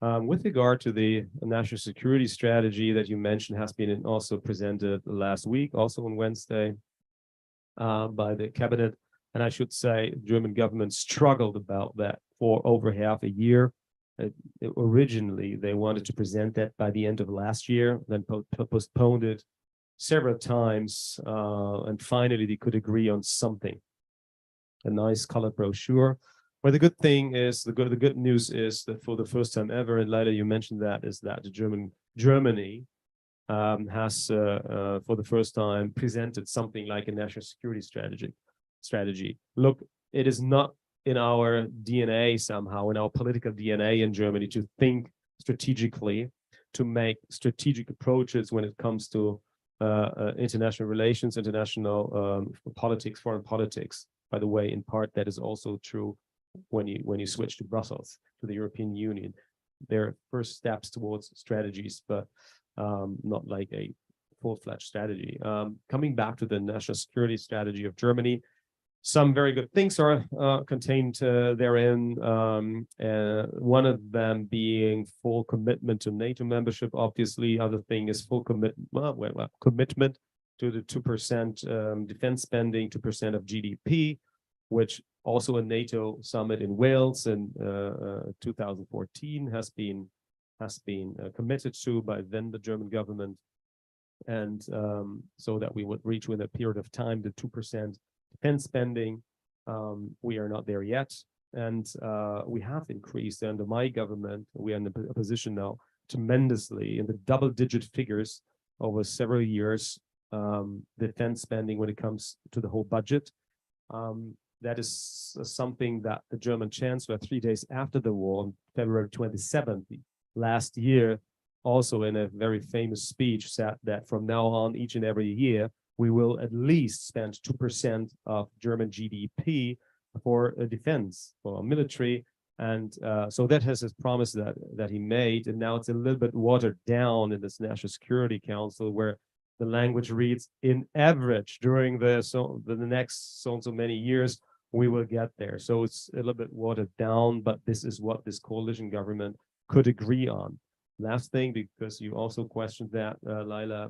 With regard to the national security strategy that you mentioned, has been also presented last week, also on Wednesday, by the cabinet. And I should say, the German government struggled about that for over half a year. Originally, they wanted to present that by the end of last year, then postponed it several times, and finally they could agree on something, a nice colored brochure. But the good thing is, the good news is that for the first time ever, and later you mentioned that, is that Germany has for the first time presented something like a national security strategy. Look, it is not in our DNA somehow, in our political DNA in Germany, to think strategically, to make strategic approaches when it comes to international relations, international politics, foreign politics. By the way, in part, that is also true when you switch to Brussels, to the European Union. There are first steps towards strategies, but not like a full-fledged strategy. Coming back to the national security strategy of Germany, some very good things are contained therein. One of them being full commitment to NATO membership. Obviously, other thing is full commitment to the 2% defense spending, 2% of GDP, which Also, a NATO summit in Wales in 2014 has been committed to by then the German government, and so that we would reach within a period of time the 2% defense spending. We are not there yet, and we have increased under my government. We are in a position now tremendously in the double-digit figures over several years. Defense spending when it comes to the whole budget. That is something that the German Chancellor, 3 days after the war, on February 27th last year, also in a very famous speech, said that from now on, each and every year, we will at least spend 2% of German GDP for defense, for military. And so that has his promise that he made. And now it's a little bit watered down in this National Security Council, where the language reads, in average during the next so many years, we will get there. So it's a little bit watered down, but this is what this coalition government could agree on. Last thing, because you also questioned that, Laila,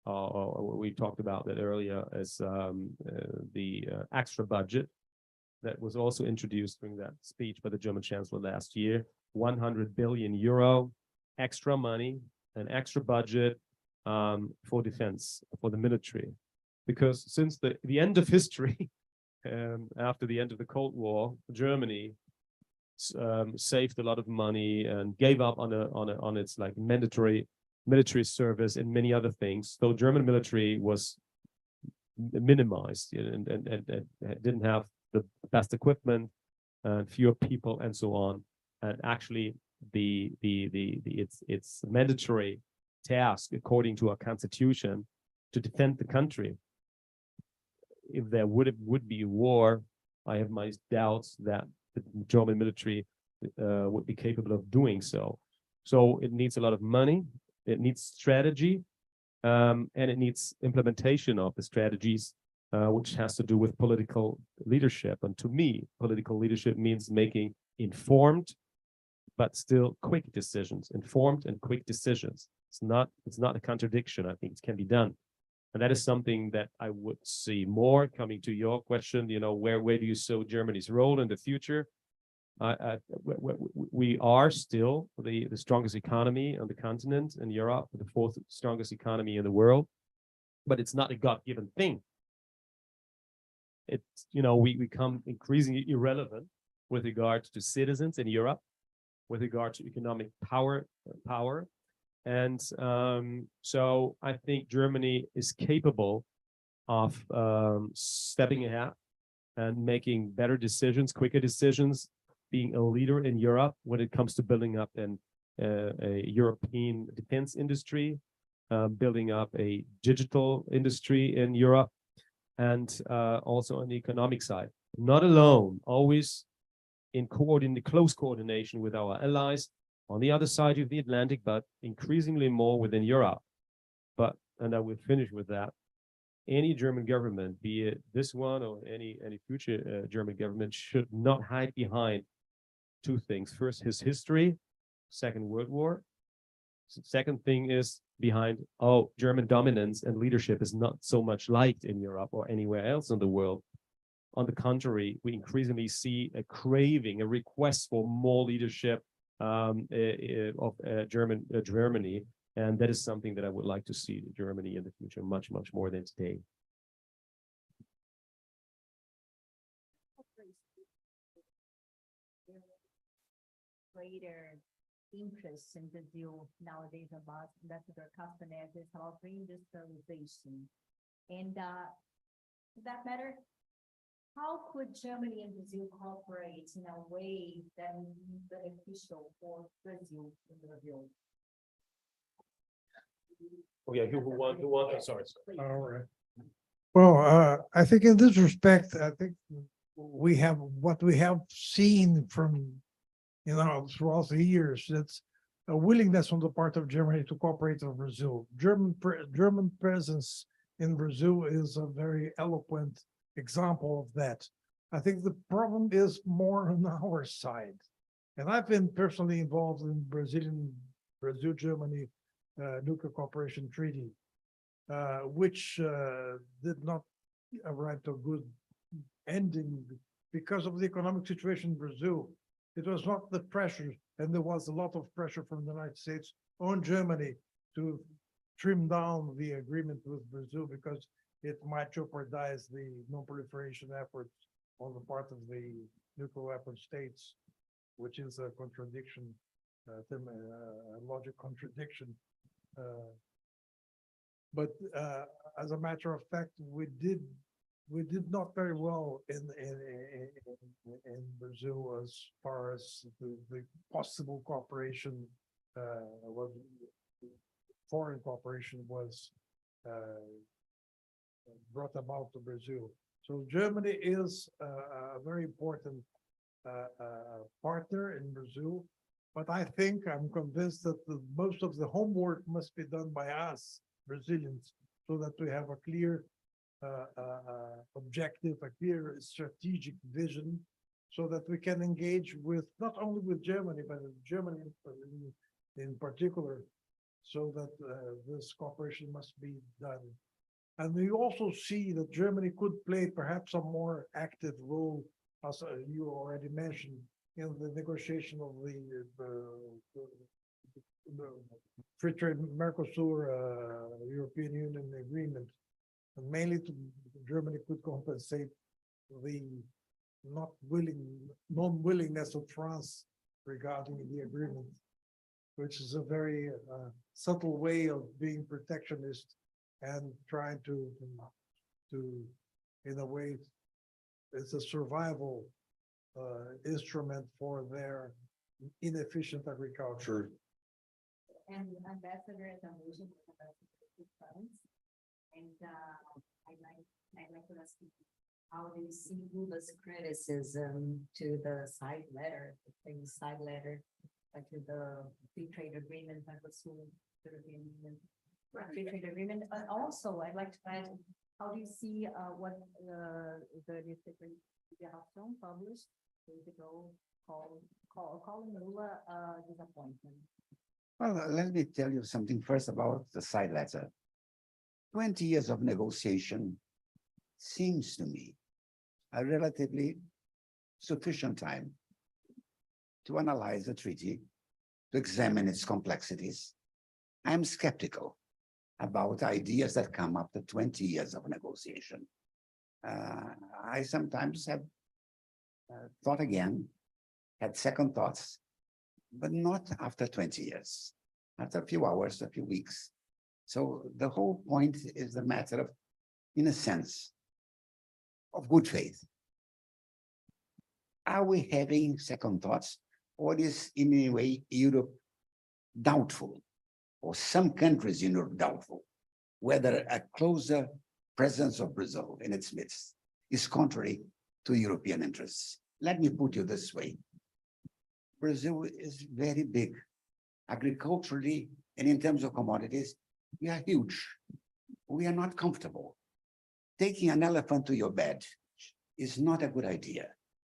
we talked about that earlier, as the extra budget that was also introduced during that speech by the German Chancellor last year, 100 billion euro extra money, an extra budget for defense, for the military. Because since the end of history, after the end of the Cold War, Germany saved a lot of money and gave up on its like mandatory military service and many other things. So German military was minimized and didn't have the best equipment and fewer people and so on. And actually, its mandatory task, according to our constitution, to defend the country. If there would be a war, I have my doubts that the German military would be capable of doing so. So it needs a lot of money, it needs strategy, and it needs implementation of the strategies, which has to do with political leadership. And to me, political leadership means making informed, but still quick decisions, informed and quick decisions. It's not a contradiction. I think it can be done. And that is something that I would see more. Coming to your question, where do you see Germany's role in the future? We are still the strongest economy on the continent in Europe, the fourth strongest economy in the world, but it's not a God-given thing. It's, we become increasingly irrelevant with regard to citizens in Europe, with regard to economic power. And so I think Germany is capable of stepping ahead and making better decisions, quicker decisions, being a leader in Europe when it comes to building up a European defense industry, building up a digital industry in Europe, and also on the economic side. Not alone, always in close coordination with our allies on the other side of the Atlantic, but increasingly more within Europe. And I will finish with that. Any German government, be it this one or any future German government, should not hide behind two things. First, his history, Second World War. Second thing is behind, German dominance and leadership is not so much liked in Europe or anywhere else in the world. On the contrary, we increasingly see a craving, a request for more leadership of Germany, and that is something that I would like to see Germany in the future much, much more than today. Greater interest in Brazil nowadays about investor companies is about reindustrialization. And for that matter, how could Germany and Brazil cooperate in a way that is beneficial for Brazil in your view? Who won? Sorry. All right. Well, I think in this respect, I think we have what we have seen from, throughout the years. That's a willingness on the part of Germany to cooperate with Brazil. German presence in Brazil is a very eloquent example of that. I think the problem is more on our side. And I've been personally involved in Brazil-Germany nuclear cooperation treaty, which did not arrive to a good ending because of the economic situation in Brazil. It was not the pressure, and there was a lot of pressure from the United States on Germany to trim down the agreement with Brazil because it might jeopardize the non-proliferation efforts on the part of the nuclear weapon states, which is a contradiction, a logic contradiction. But as a matter of fact, we did not very well in Brazil as far as the possible cooperation was, foreign cooperation was brought about to Brazil. So Germany is a very important partner in Brazil, but I think I'm convinced that most of the homework must be done by us Brazilians, so that we have a clear objective, a clear strategic vision, so that we can engage with not only with Germany, but Germany in particular, so that this cooperation must be done. And we also see that Germany could play perhaps a more active role, as you already mentioned, in the negotiation of the free trade Mercosur European Union agreement. And mainly Germany could compensate the non-willingness of France regarding the agreement, which is a very subtle way of being protectionist and trying to in a way, it's a survival instrument for their inefficient agriculture. And Ambassador is amazing with funds. And I'd like to ask you, how do you see Cuba's criticism to the side letter, the famous side letter to the free trade agreement, Mercosur, European Union free trade agreement? And also, I'd like to add, how do you see what the newspaper Relações published days ago, calling Lula a disappointment? Well, let me tell you something first about the side letter. 20 years of negotiation seems to me a relatively sufficient time to analyze the treaty, to examine its complexities. I'm skeptical about ideas that come after 20 years of negotiation. I sometimes have thought again, had second thoughts, but not after 20 years, after a few hours, a few weeks. So the whole point is the matter of, in a sense, of good faith. Are we having second thoughts, or is in any way Europe doubtful, or some countries in Europe doubtful, whether a closer presence of Brazil in its midst is contrary to European interests? Let me put it this way. Brazil is very big, agriculturally, and in terms of commodities, we are huge. We are not comfortable. Taking an elephant to your bed is not a good idea.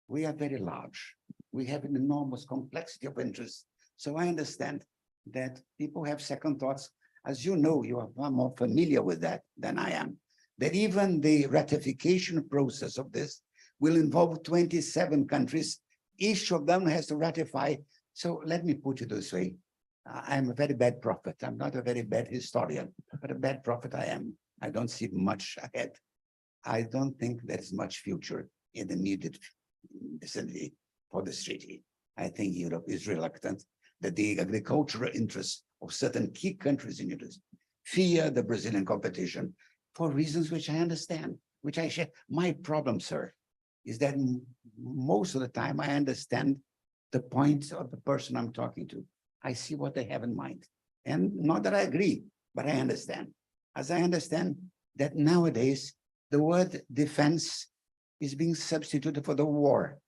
We are very large. We have an enormous complexity of interests. So I understand that people have second thoughts. As you know, you are far more familiar with that than I am, that even the ratification process of this will involve 27 countries. Each of them has to ratify. So let me put it this way. I'm a very bad prophet. I'm not a very bad historian, but a bad prophet I am. I don't see much ahead. I don't think there's much future in the immediate vicinity for this treaty. I think Europe is reluctant, that the agricultural interests of certain key countries in Europe fear the Brazilian competition for reasons which I understand, which I share. My problem, sir, is that most of the time I understand the point of the person I'm talking to. I see what they have in mind. And not that I agree, but I understand. As I understand that nowadays, the word defense is being substituted for the war.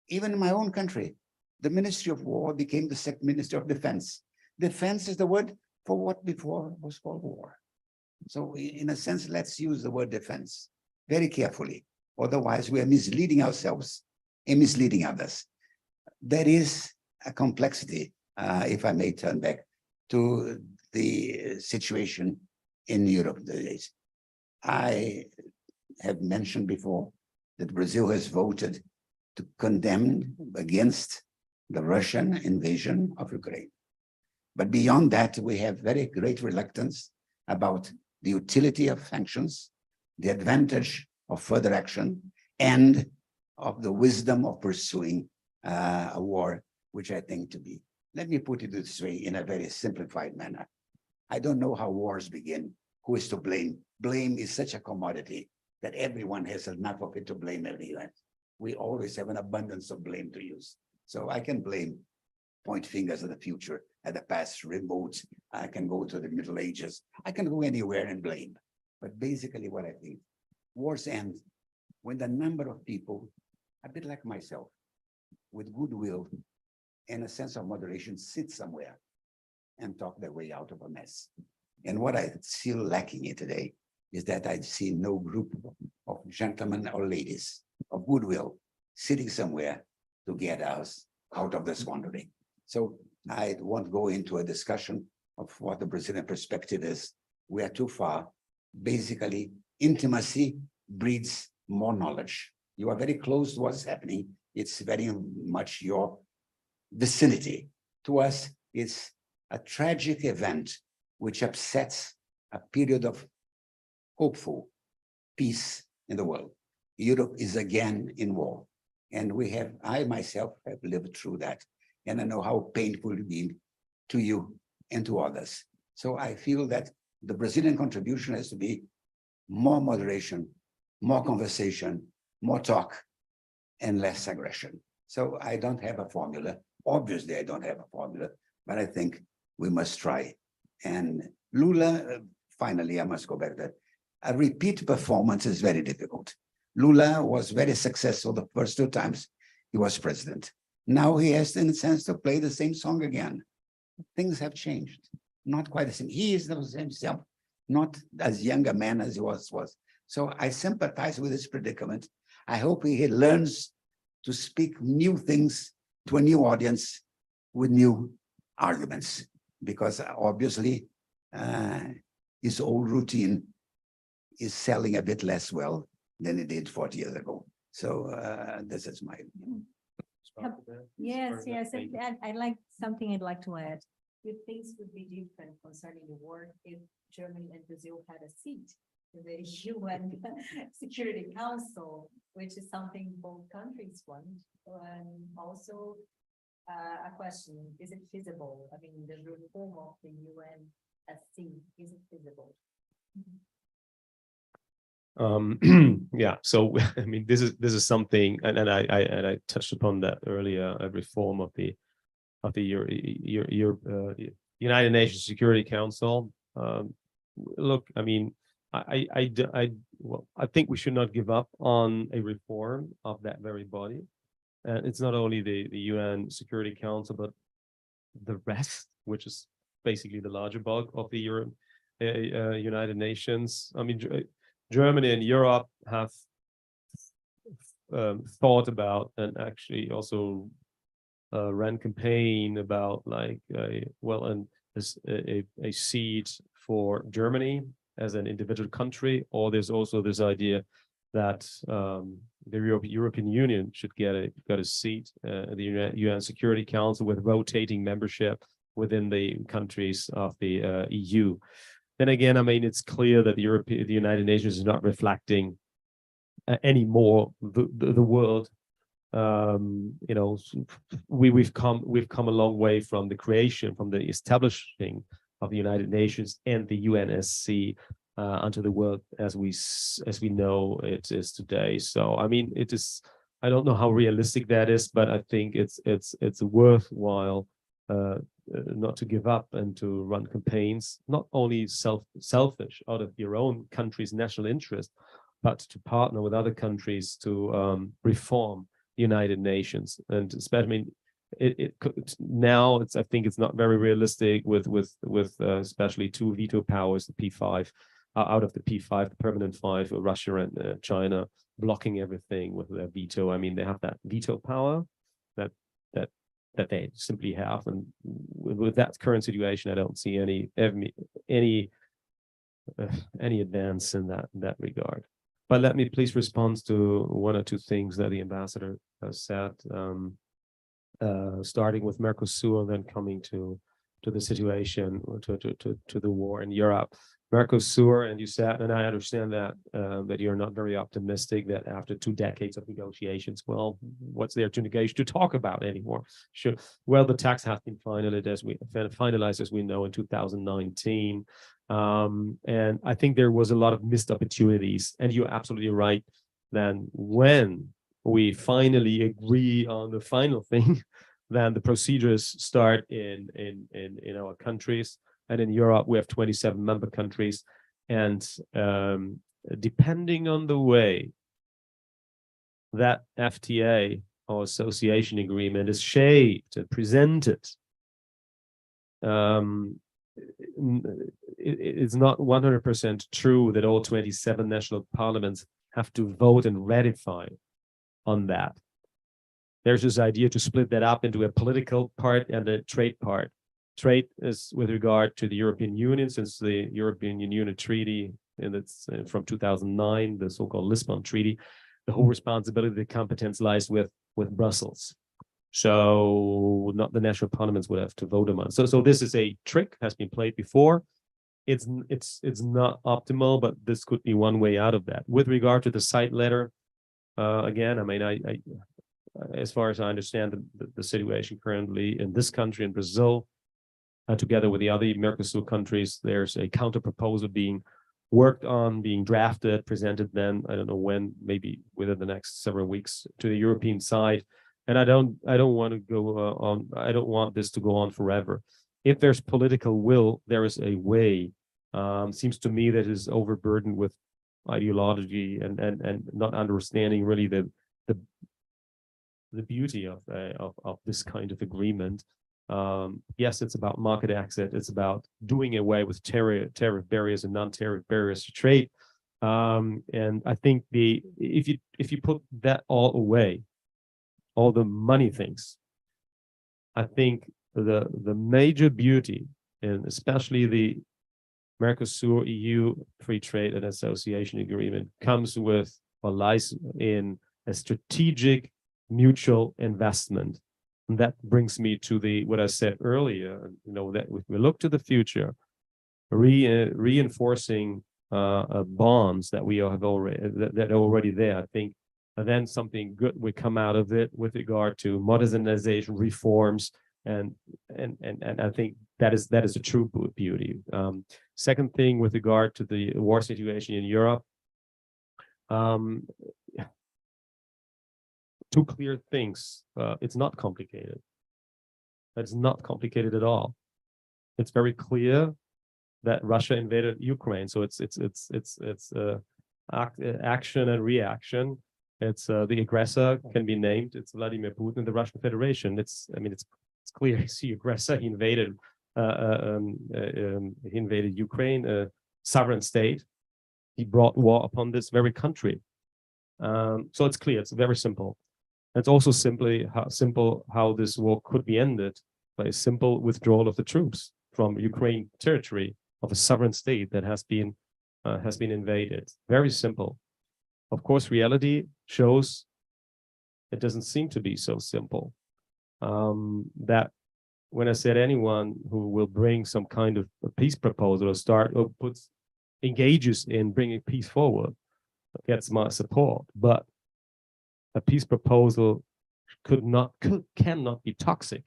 Even in my own country, the Ministry of War became the second Ministry of Defense. Defense is the word for what before was called war. So in a sense, let's use the word defense very carefully. Otherwise, we are misleading ourselves and misleading others. There is a complexity, if I may turn back to the situation in Europe these days. I have mentioned before that Brazil has voted to condemn against the Russian invasion of Ukraine. But beyond that, we have very great reluctance about the utility of sanctions, the advantage of further action, and of the wisdom of pursuing a war, which I think to be. Let me put it this way in a very simplified manner. I don't know how wars begin. Who is to blame? Blame is such a commodity that everyone has enough of it to blame everyone. We always have an abundance of blame to use. So I can blame, point fingers at the future, at the past, remote. I can go to the Middle Ages. I can go anywhere and blame. But basically what I think, wars end when the number of people, a bit like myself, with goodwill and a sense of moderation, sit somewhere and talk their way out of a mess. And what I feel lacking here today is that I see no group of gentlemen or ladies of goodwill sitting somewhere to get us out of this wandering. So I won't go into a discussion of what the Brazilian perspective is. We are too far. Basically, intimacy breeds more knowledge. You are very close to what's happening. It's very much your vicinity. To us, it's a tragic event which upsets a period of hopeful peace in the world. Europe is again in war. And I myself have lived through that. And I know how painful it be to you and to others. So I feel that the Brazilian contribution has to be more moderation, more conversation, more talk, and less aggression. So I don't have a formula. Obviously, I don't have a formula, but I think we must try. And Lula, finally, I must go back there. A repeat performance is very difficult. Lula was very successful the first two times he was president. Now he has, in a sense, to play the same song again. Things have changed, not quite the same. He is himself, not as young a man as he was. So I sympathize with his predicament. I hope he learns to speak new things to a new audience with new arguments, because obviously his old routine is selling a bit less well than it did 40 years ago. So this is my opinion. Yes, and I like something I'd like to add. If things would be different concerning the war if Germany and Brazil had a seat in the UN Security Council, which is something both countries want. And also a question, is it feasible? I mean, the reform of the UN seat, is it feasible? Yeah, so I mean, this is something, and I touched upon that earlier. A reform of the United Nations Security Council. Look, I mean, I think we should not give up on a reform of that very body. And it's not only the UN Security Council, but the rest, which is basically the larger bulk of the United Nations. I mean, Germany and Europe have thought about and actually also ran campaign about like a seat for Germany as an individual country, or there's also this idea that the European Union should get a seat in the UN Security Council with rotating membership within the countries of the EU. Then again, I mean, it's clear that the United Nations is not reflecting anymore the world. You know, we've come a long way from the creation, from the establishing of the United Nations and the UNSC onto the world as we know it is today. So I mean, it is. I don't know how realistic that is, but I think it's worthwhile not to give up and to run campaigns, not only selfish out of your own country's national interest, but to partner with other countries to reform the United Nations. And especially, now I think it's not very realistic with especially two veto powers, the P5 out of the P5, the permanent five, Russia and China blocking everything with their veto. I mean, they have that veto power that they simply have, and with that current situation, I don't see any advance in that regard. But let me please respond to one or two things that the ambassador has said, starting with Mercosur and then coming to the situation, to the war in Europe. Mercosur, and you said, and I understand that that you're not very optimistic that after 2 decades of negotiations, well, what's there to talk about anymore? Sure. Well, the tax has been finalized as we know in 2019. And I think there was a lot of missed opportunities, and you're absolutely right. Then when we finally agree on the final thing, then the procedures start in our countries. And in Europe, we have 27 member countries. And depending on the way that FTA or association agreement is shaped and presented, it's not 100% true that all 27 national parliaments have to vote and ratify on that. There's this idea to split that up into a political part and a trade part. Trade is with regard to the European Union, since the European Union Treaty, and it's from 2009, the so-called Lisbon Treaty. The whole responsibility, the competence lies with Brussels. So not the national parliaments would have to vote on. So this is a trick, has been played before. It's not optimal, but this could be one way out of that. With regard to the side letter, again, I mean, I as far as I understand the situation currently in this country, in Brazil, together with the other Mercosur countries, there's a counter proposal being worked on, being drafted, presented then, I don't know when, maybe within the next several weeks, to the European side. And I don't want to go on, I don't want this to go on forever. If there's political will, there is a way. Seems to me that is overburdened with ideology and not understanding really the beauty of this kind of agreement. Yes, it's about market access. It's about doing away with tariff barriers and non-tariff barriers to trade. And I think if you put that all away, all the money things, I think the major beauty, and especially the Mercosur EU free trade and association agreement, comes with or lies in a strategic mutual investment. And that brings me to what I said earlier, that if we look to the future, reinforcing bonds that we have that are already there, I think then something good will come out of it with regard to modernization, reforms, and I think that is a true beauty. Second thing, with regard to the war situation in Europe, two clear things. It's not complicated. It's not complicated at all. It's very clear that Russia invaded Ukraine. So it's action and reaction. It's the aggressor can be named. It's Vladimir Putin and the Russian Federation. It's clear. He's the aggressor. He invaded Ukraine, a sovereign state. He brought war upon this very country. So it's clear. It's very simple. It's also simple how this war could be ended by a simple withdrawal of the troops from Ukraine territory of a sovereign state that has been invaded. Very simple. Of course, reality shows it doesn't seem to be so simple. That when I said anyone who will bring some kind of a peace proposal or engages in bringing peace forward gets my support, but a peace proposal cannot be toxic,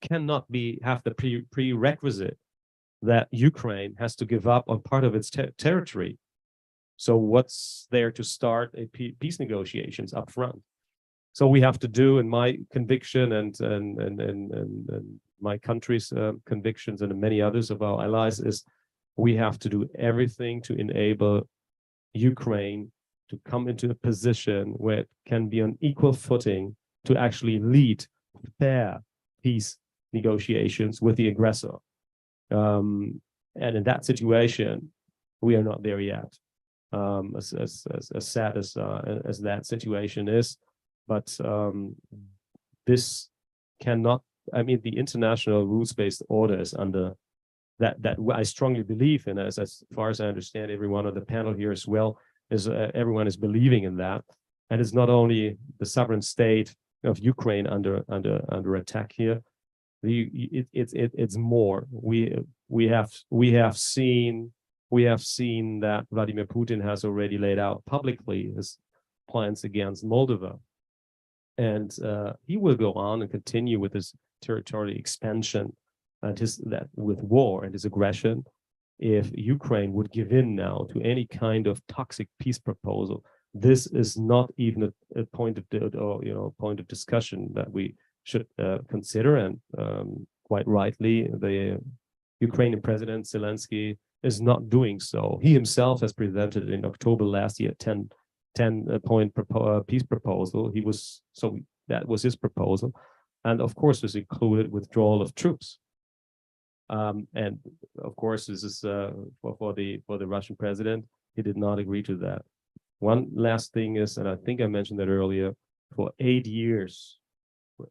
cannot have the prerequisite that Ukraine has to give up on part of its territory. So what's there to start a peace negotiations up front? So we have to do, in my conviction and my country's convictions and many others of our allies, is we have to do everything to enable Ukraine to come into a position where it can be on equal footing to actually lead fair peace negotiations with the aggressor. And in that situation, we are not there yet. As sad as that situation is, but this cannot. I mean, the international rules-based order is under that I strongly believe in, as far as I understand, everyone on the panel here as well. everyone is believing in that. And it's not only the sovereign state of Ukraine under attack here. It's more. We have seen that Vladimir Putin has already laid out publicly his plans against Moldova, and he will go on and continue with his territorial expansion and with war and his aggression. If Ukraine would give in now to any kind of toxic peace proposal, this is not even a point of discussion that we should consider. And quite rightly, the Ukrainian President Zelensky is not doing so. He himself has presented in October last year 10-point peace proposal. That was his proposal, and of course this included withdrawal of troops. And of course, this is for the Russian president. He did not agree to that. One last thing is, and I think I mentioned that earlier, for 8 years,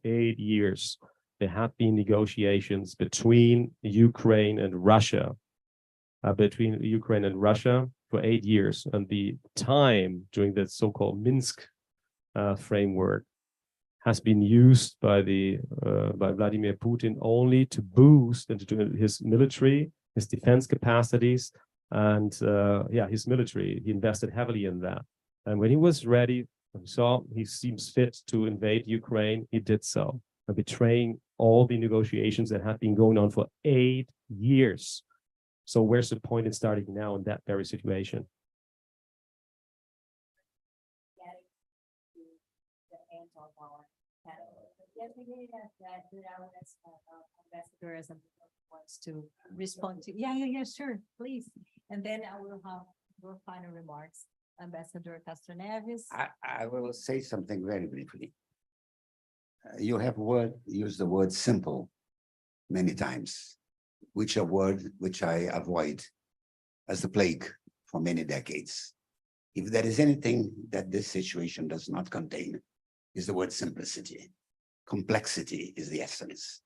there have been negotiations between Ukraine and Russia, for 8 years, and the time during the so-called Minsk framework has been used by Vladimir Putin only to boost his military, his defense capacities, and his military. He invested heavily in that. And when he was ready, he seems fit to invade Ukraine, he did so, betraying all the negotiations that have been going on for 8 years. So where's the point in starting now in that very situation? Yes, we did that. Ambassador wants to respond to. Yeah, sure, please. And then I will have your final remarks. Ambassador Castro Neves. I will say something very briefly. You have used the word simple many times, which a word which I avoid as the plague for many decades. If there is anything that this situation does not contain, is the word simplicity. Complexity is the essence.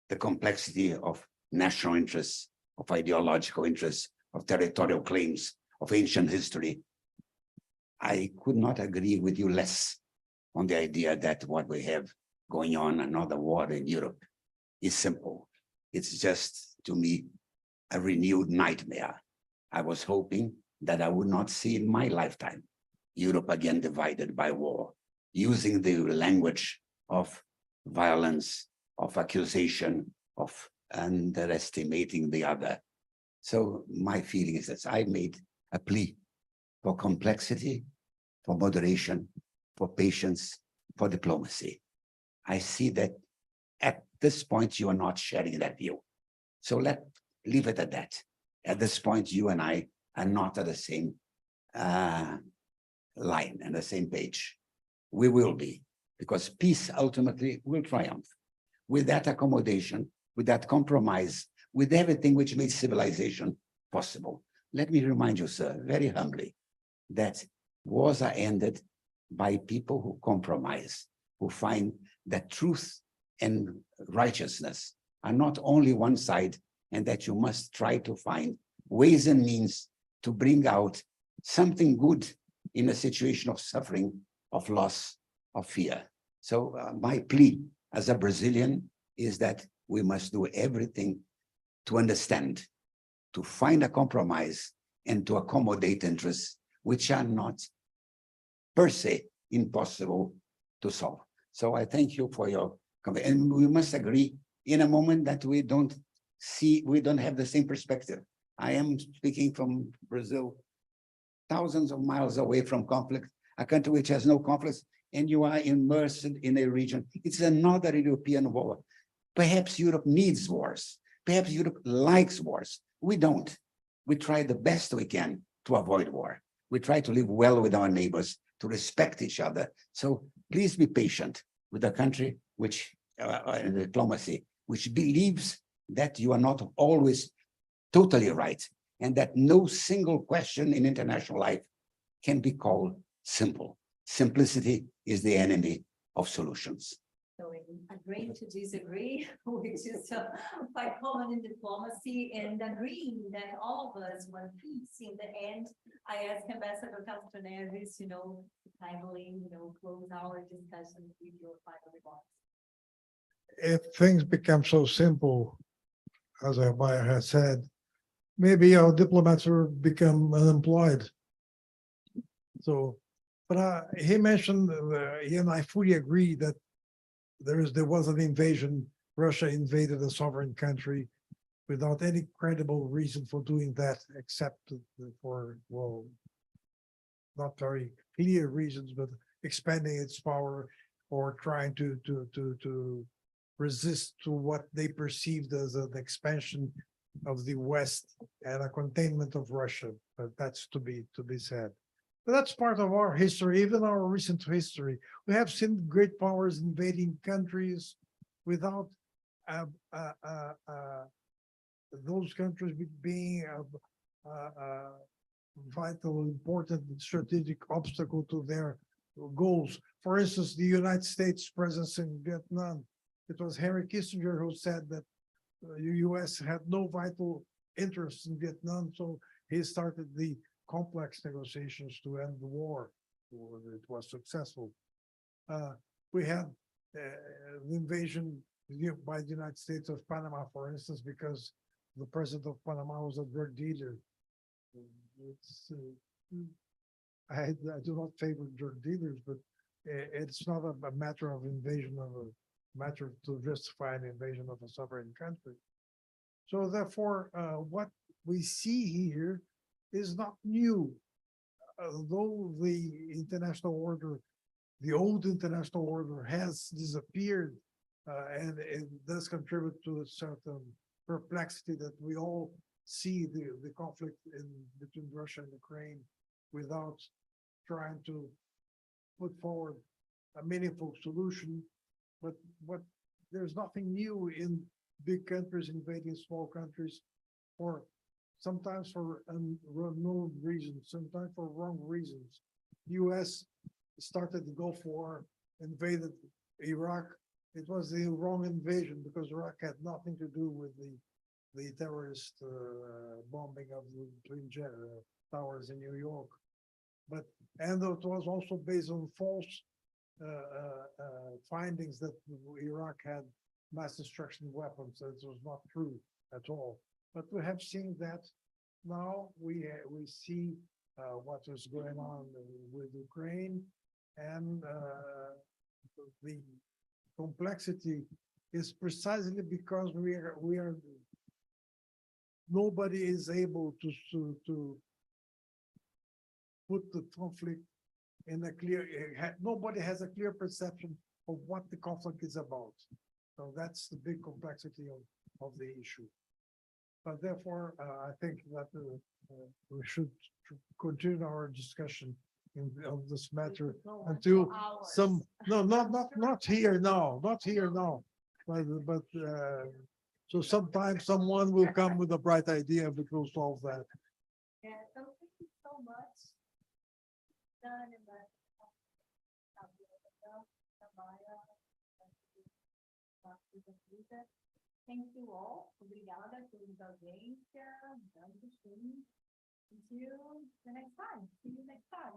The complexity of national interests, of ideological interests, of territorial claims, of ancient history. I could not agree with you less on the idea that what we have going on, another war in Europe, is simple. It's just, to me, a renewed nightmare. I was hoping that I would not see in my lifetime Europe again divided by war, using the language of violence, of accusation, of underestimating the other. So my feeling is that I made a plea for complexity, for moderation, for patience, for diplomacy. I see that at this point, you are not sharing that view. So leave it at that. At this point, you and I are not at the same line and the same page. We will be, because peace ultimately will triumph. With that accommodation, with that compromise, with everything which made civilization possible. Let me remind you, sir, very humbly, that wars are ended by people who compromise, who find that truth and righteousness are not only one side, and that you must try to find ways and means to bring out something good in a situation of suffering, of loss, of fear. So my plea as a Brazilian is that we must do everything to understand, to find a compromise, and to accommodate interests which are not per se impossible to solve. So I thank you for your comment. And we must agree in a moment that we don't have the same perspective. I am speaking from Brazil, thousands of miles away from conflict, a country which has no conflicts, and you are immersed in a region. It's another European war. Perhaps Europe needs wars. Perhaps Europe likes wars. We don't. We try the best we can to avoid war. We try to live well with our neighbors, to respect each other. So please be patient with a country which, diplomacy, which believes that you are not always totally right, and that no single question in international life can be called simple. Simplicity is the enemy of solutions. So in agreeing to disagree, which is quite common in diplomacy, and agreeing that all of us want peace in the end, I ask Ambassador Castro Neves, to kindly, close our discussion with your final remarks. If things become so simple, as Abaya has said, maybe our diplomats will become unemployed. So, but he mentioned, and I fully agree that there was an invasion. Russia invaded a sovereign country without any credible reason for doing that, except for, well, not very clear reasons, but expanding its power or trying to resist to what they perceived as an expansion of the West and a containment of Russia. But that's to be said. But that's part of our history, even our recent history. We have seen great powers invading countries without those countries being a vital, important strategic obstacle to their goals. For instance, the United States presence in Vietnam. It was Henry Kissinger who said that the U.S. had no vital interest in Vietnam, so he started the complex negotiations to end the war. It was successful. We had the invasion by the United States of Panama, for instance, because the president of Panama was a drug dealer. I do not favor drug dealers, but it's not a matter of invasion of a matter to justify an invasion of a sovereign country. So therefore, what we see here is not new. Though the international order, the old international order has disappeared, and it does contribute to a certain perplexity that we all see the conflict between Russia and Ukraine without trying to put forward a meaningful solution. But there's nothing new in big countries invading small countries, or sometimes for unknown reasons, sometimes for wrong reasons. The U.S. started the Gulf War, invaded Iraq. It was the wrong invasion because Iraq had nothing to do with the terrorist bombing of the Twin Towers in New York. And it was also based on false findings that Iraq had mass destruction weapons. That was not true at all. But we have seen that now. We see what is going on with Ukraine, and the complexity is precisely because we are nobody is able to put the conflict in a clear. Nobody has a clear perception of what the conflict is about. So that's the big complexity of the issue. But therefore, I think that we should continue our discussion of this matter until some. No, not here now. Not here now. But so sometimes someone will come with a bright idea and we will solve that. Yeah, so thank you so much. Done in that. Thank you all. Obrigada pela audiência. Until the next time. See you next time.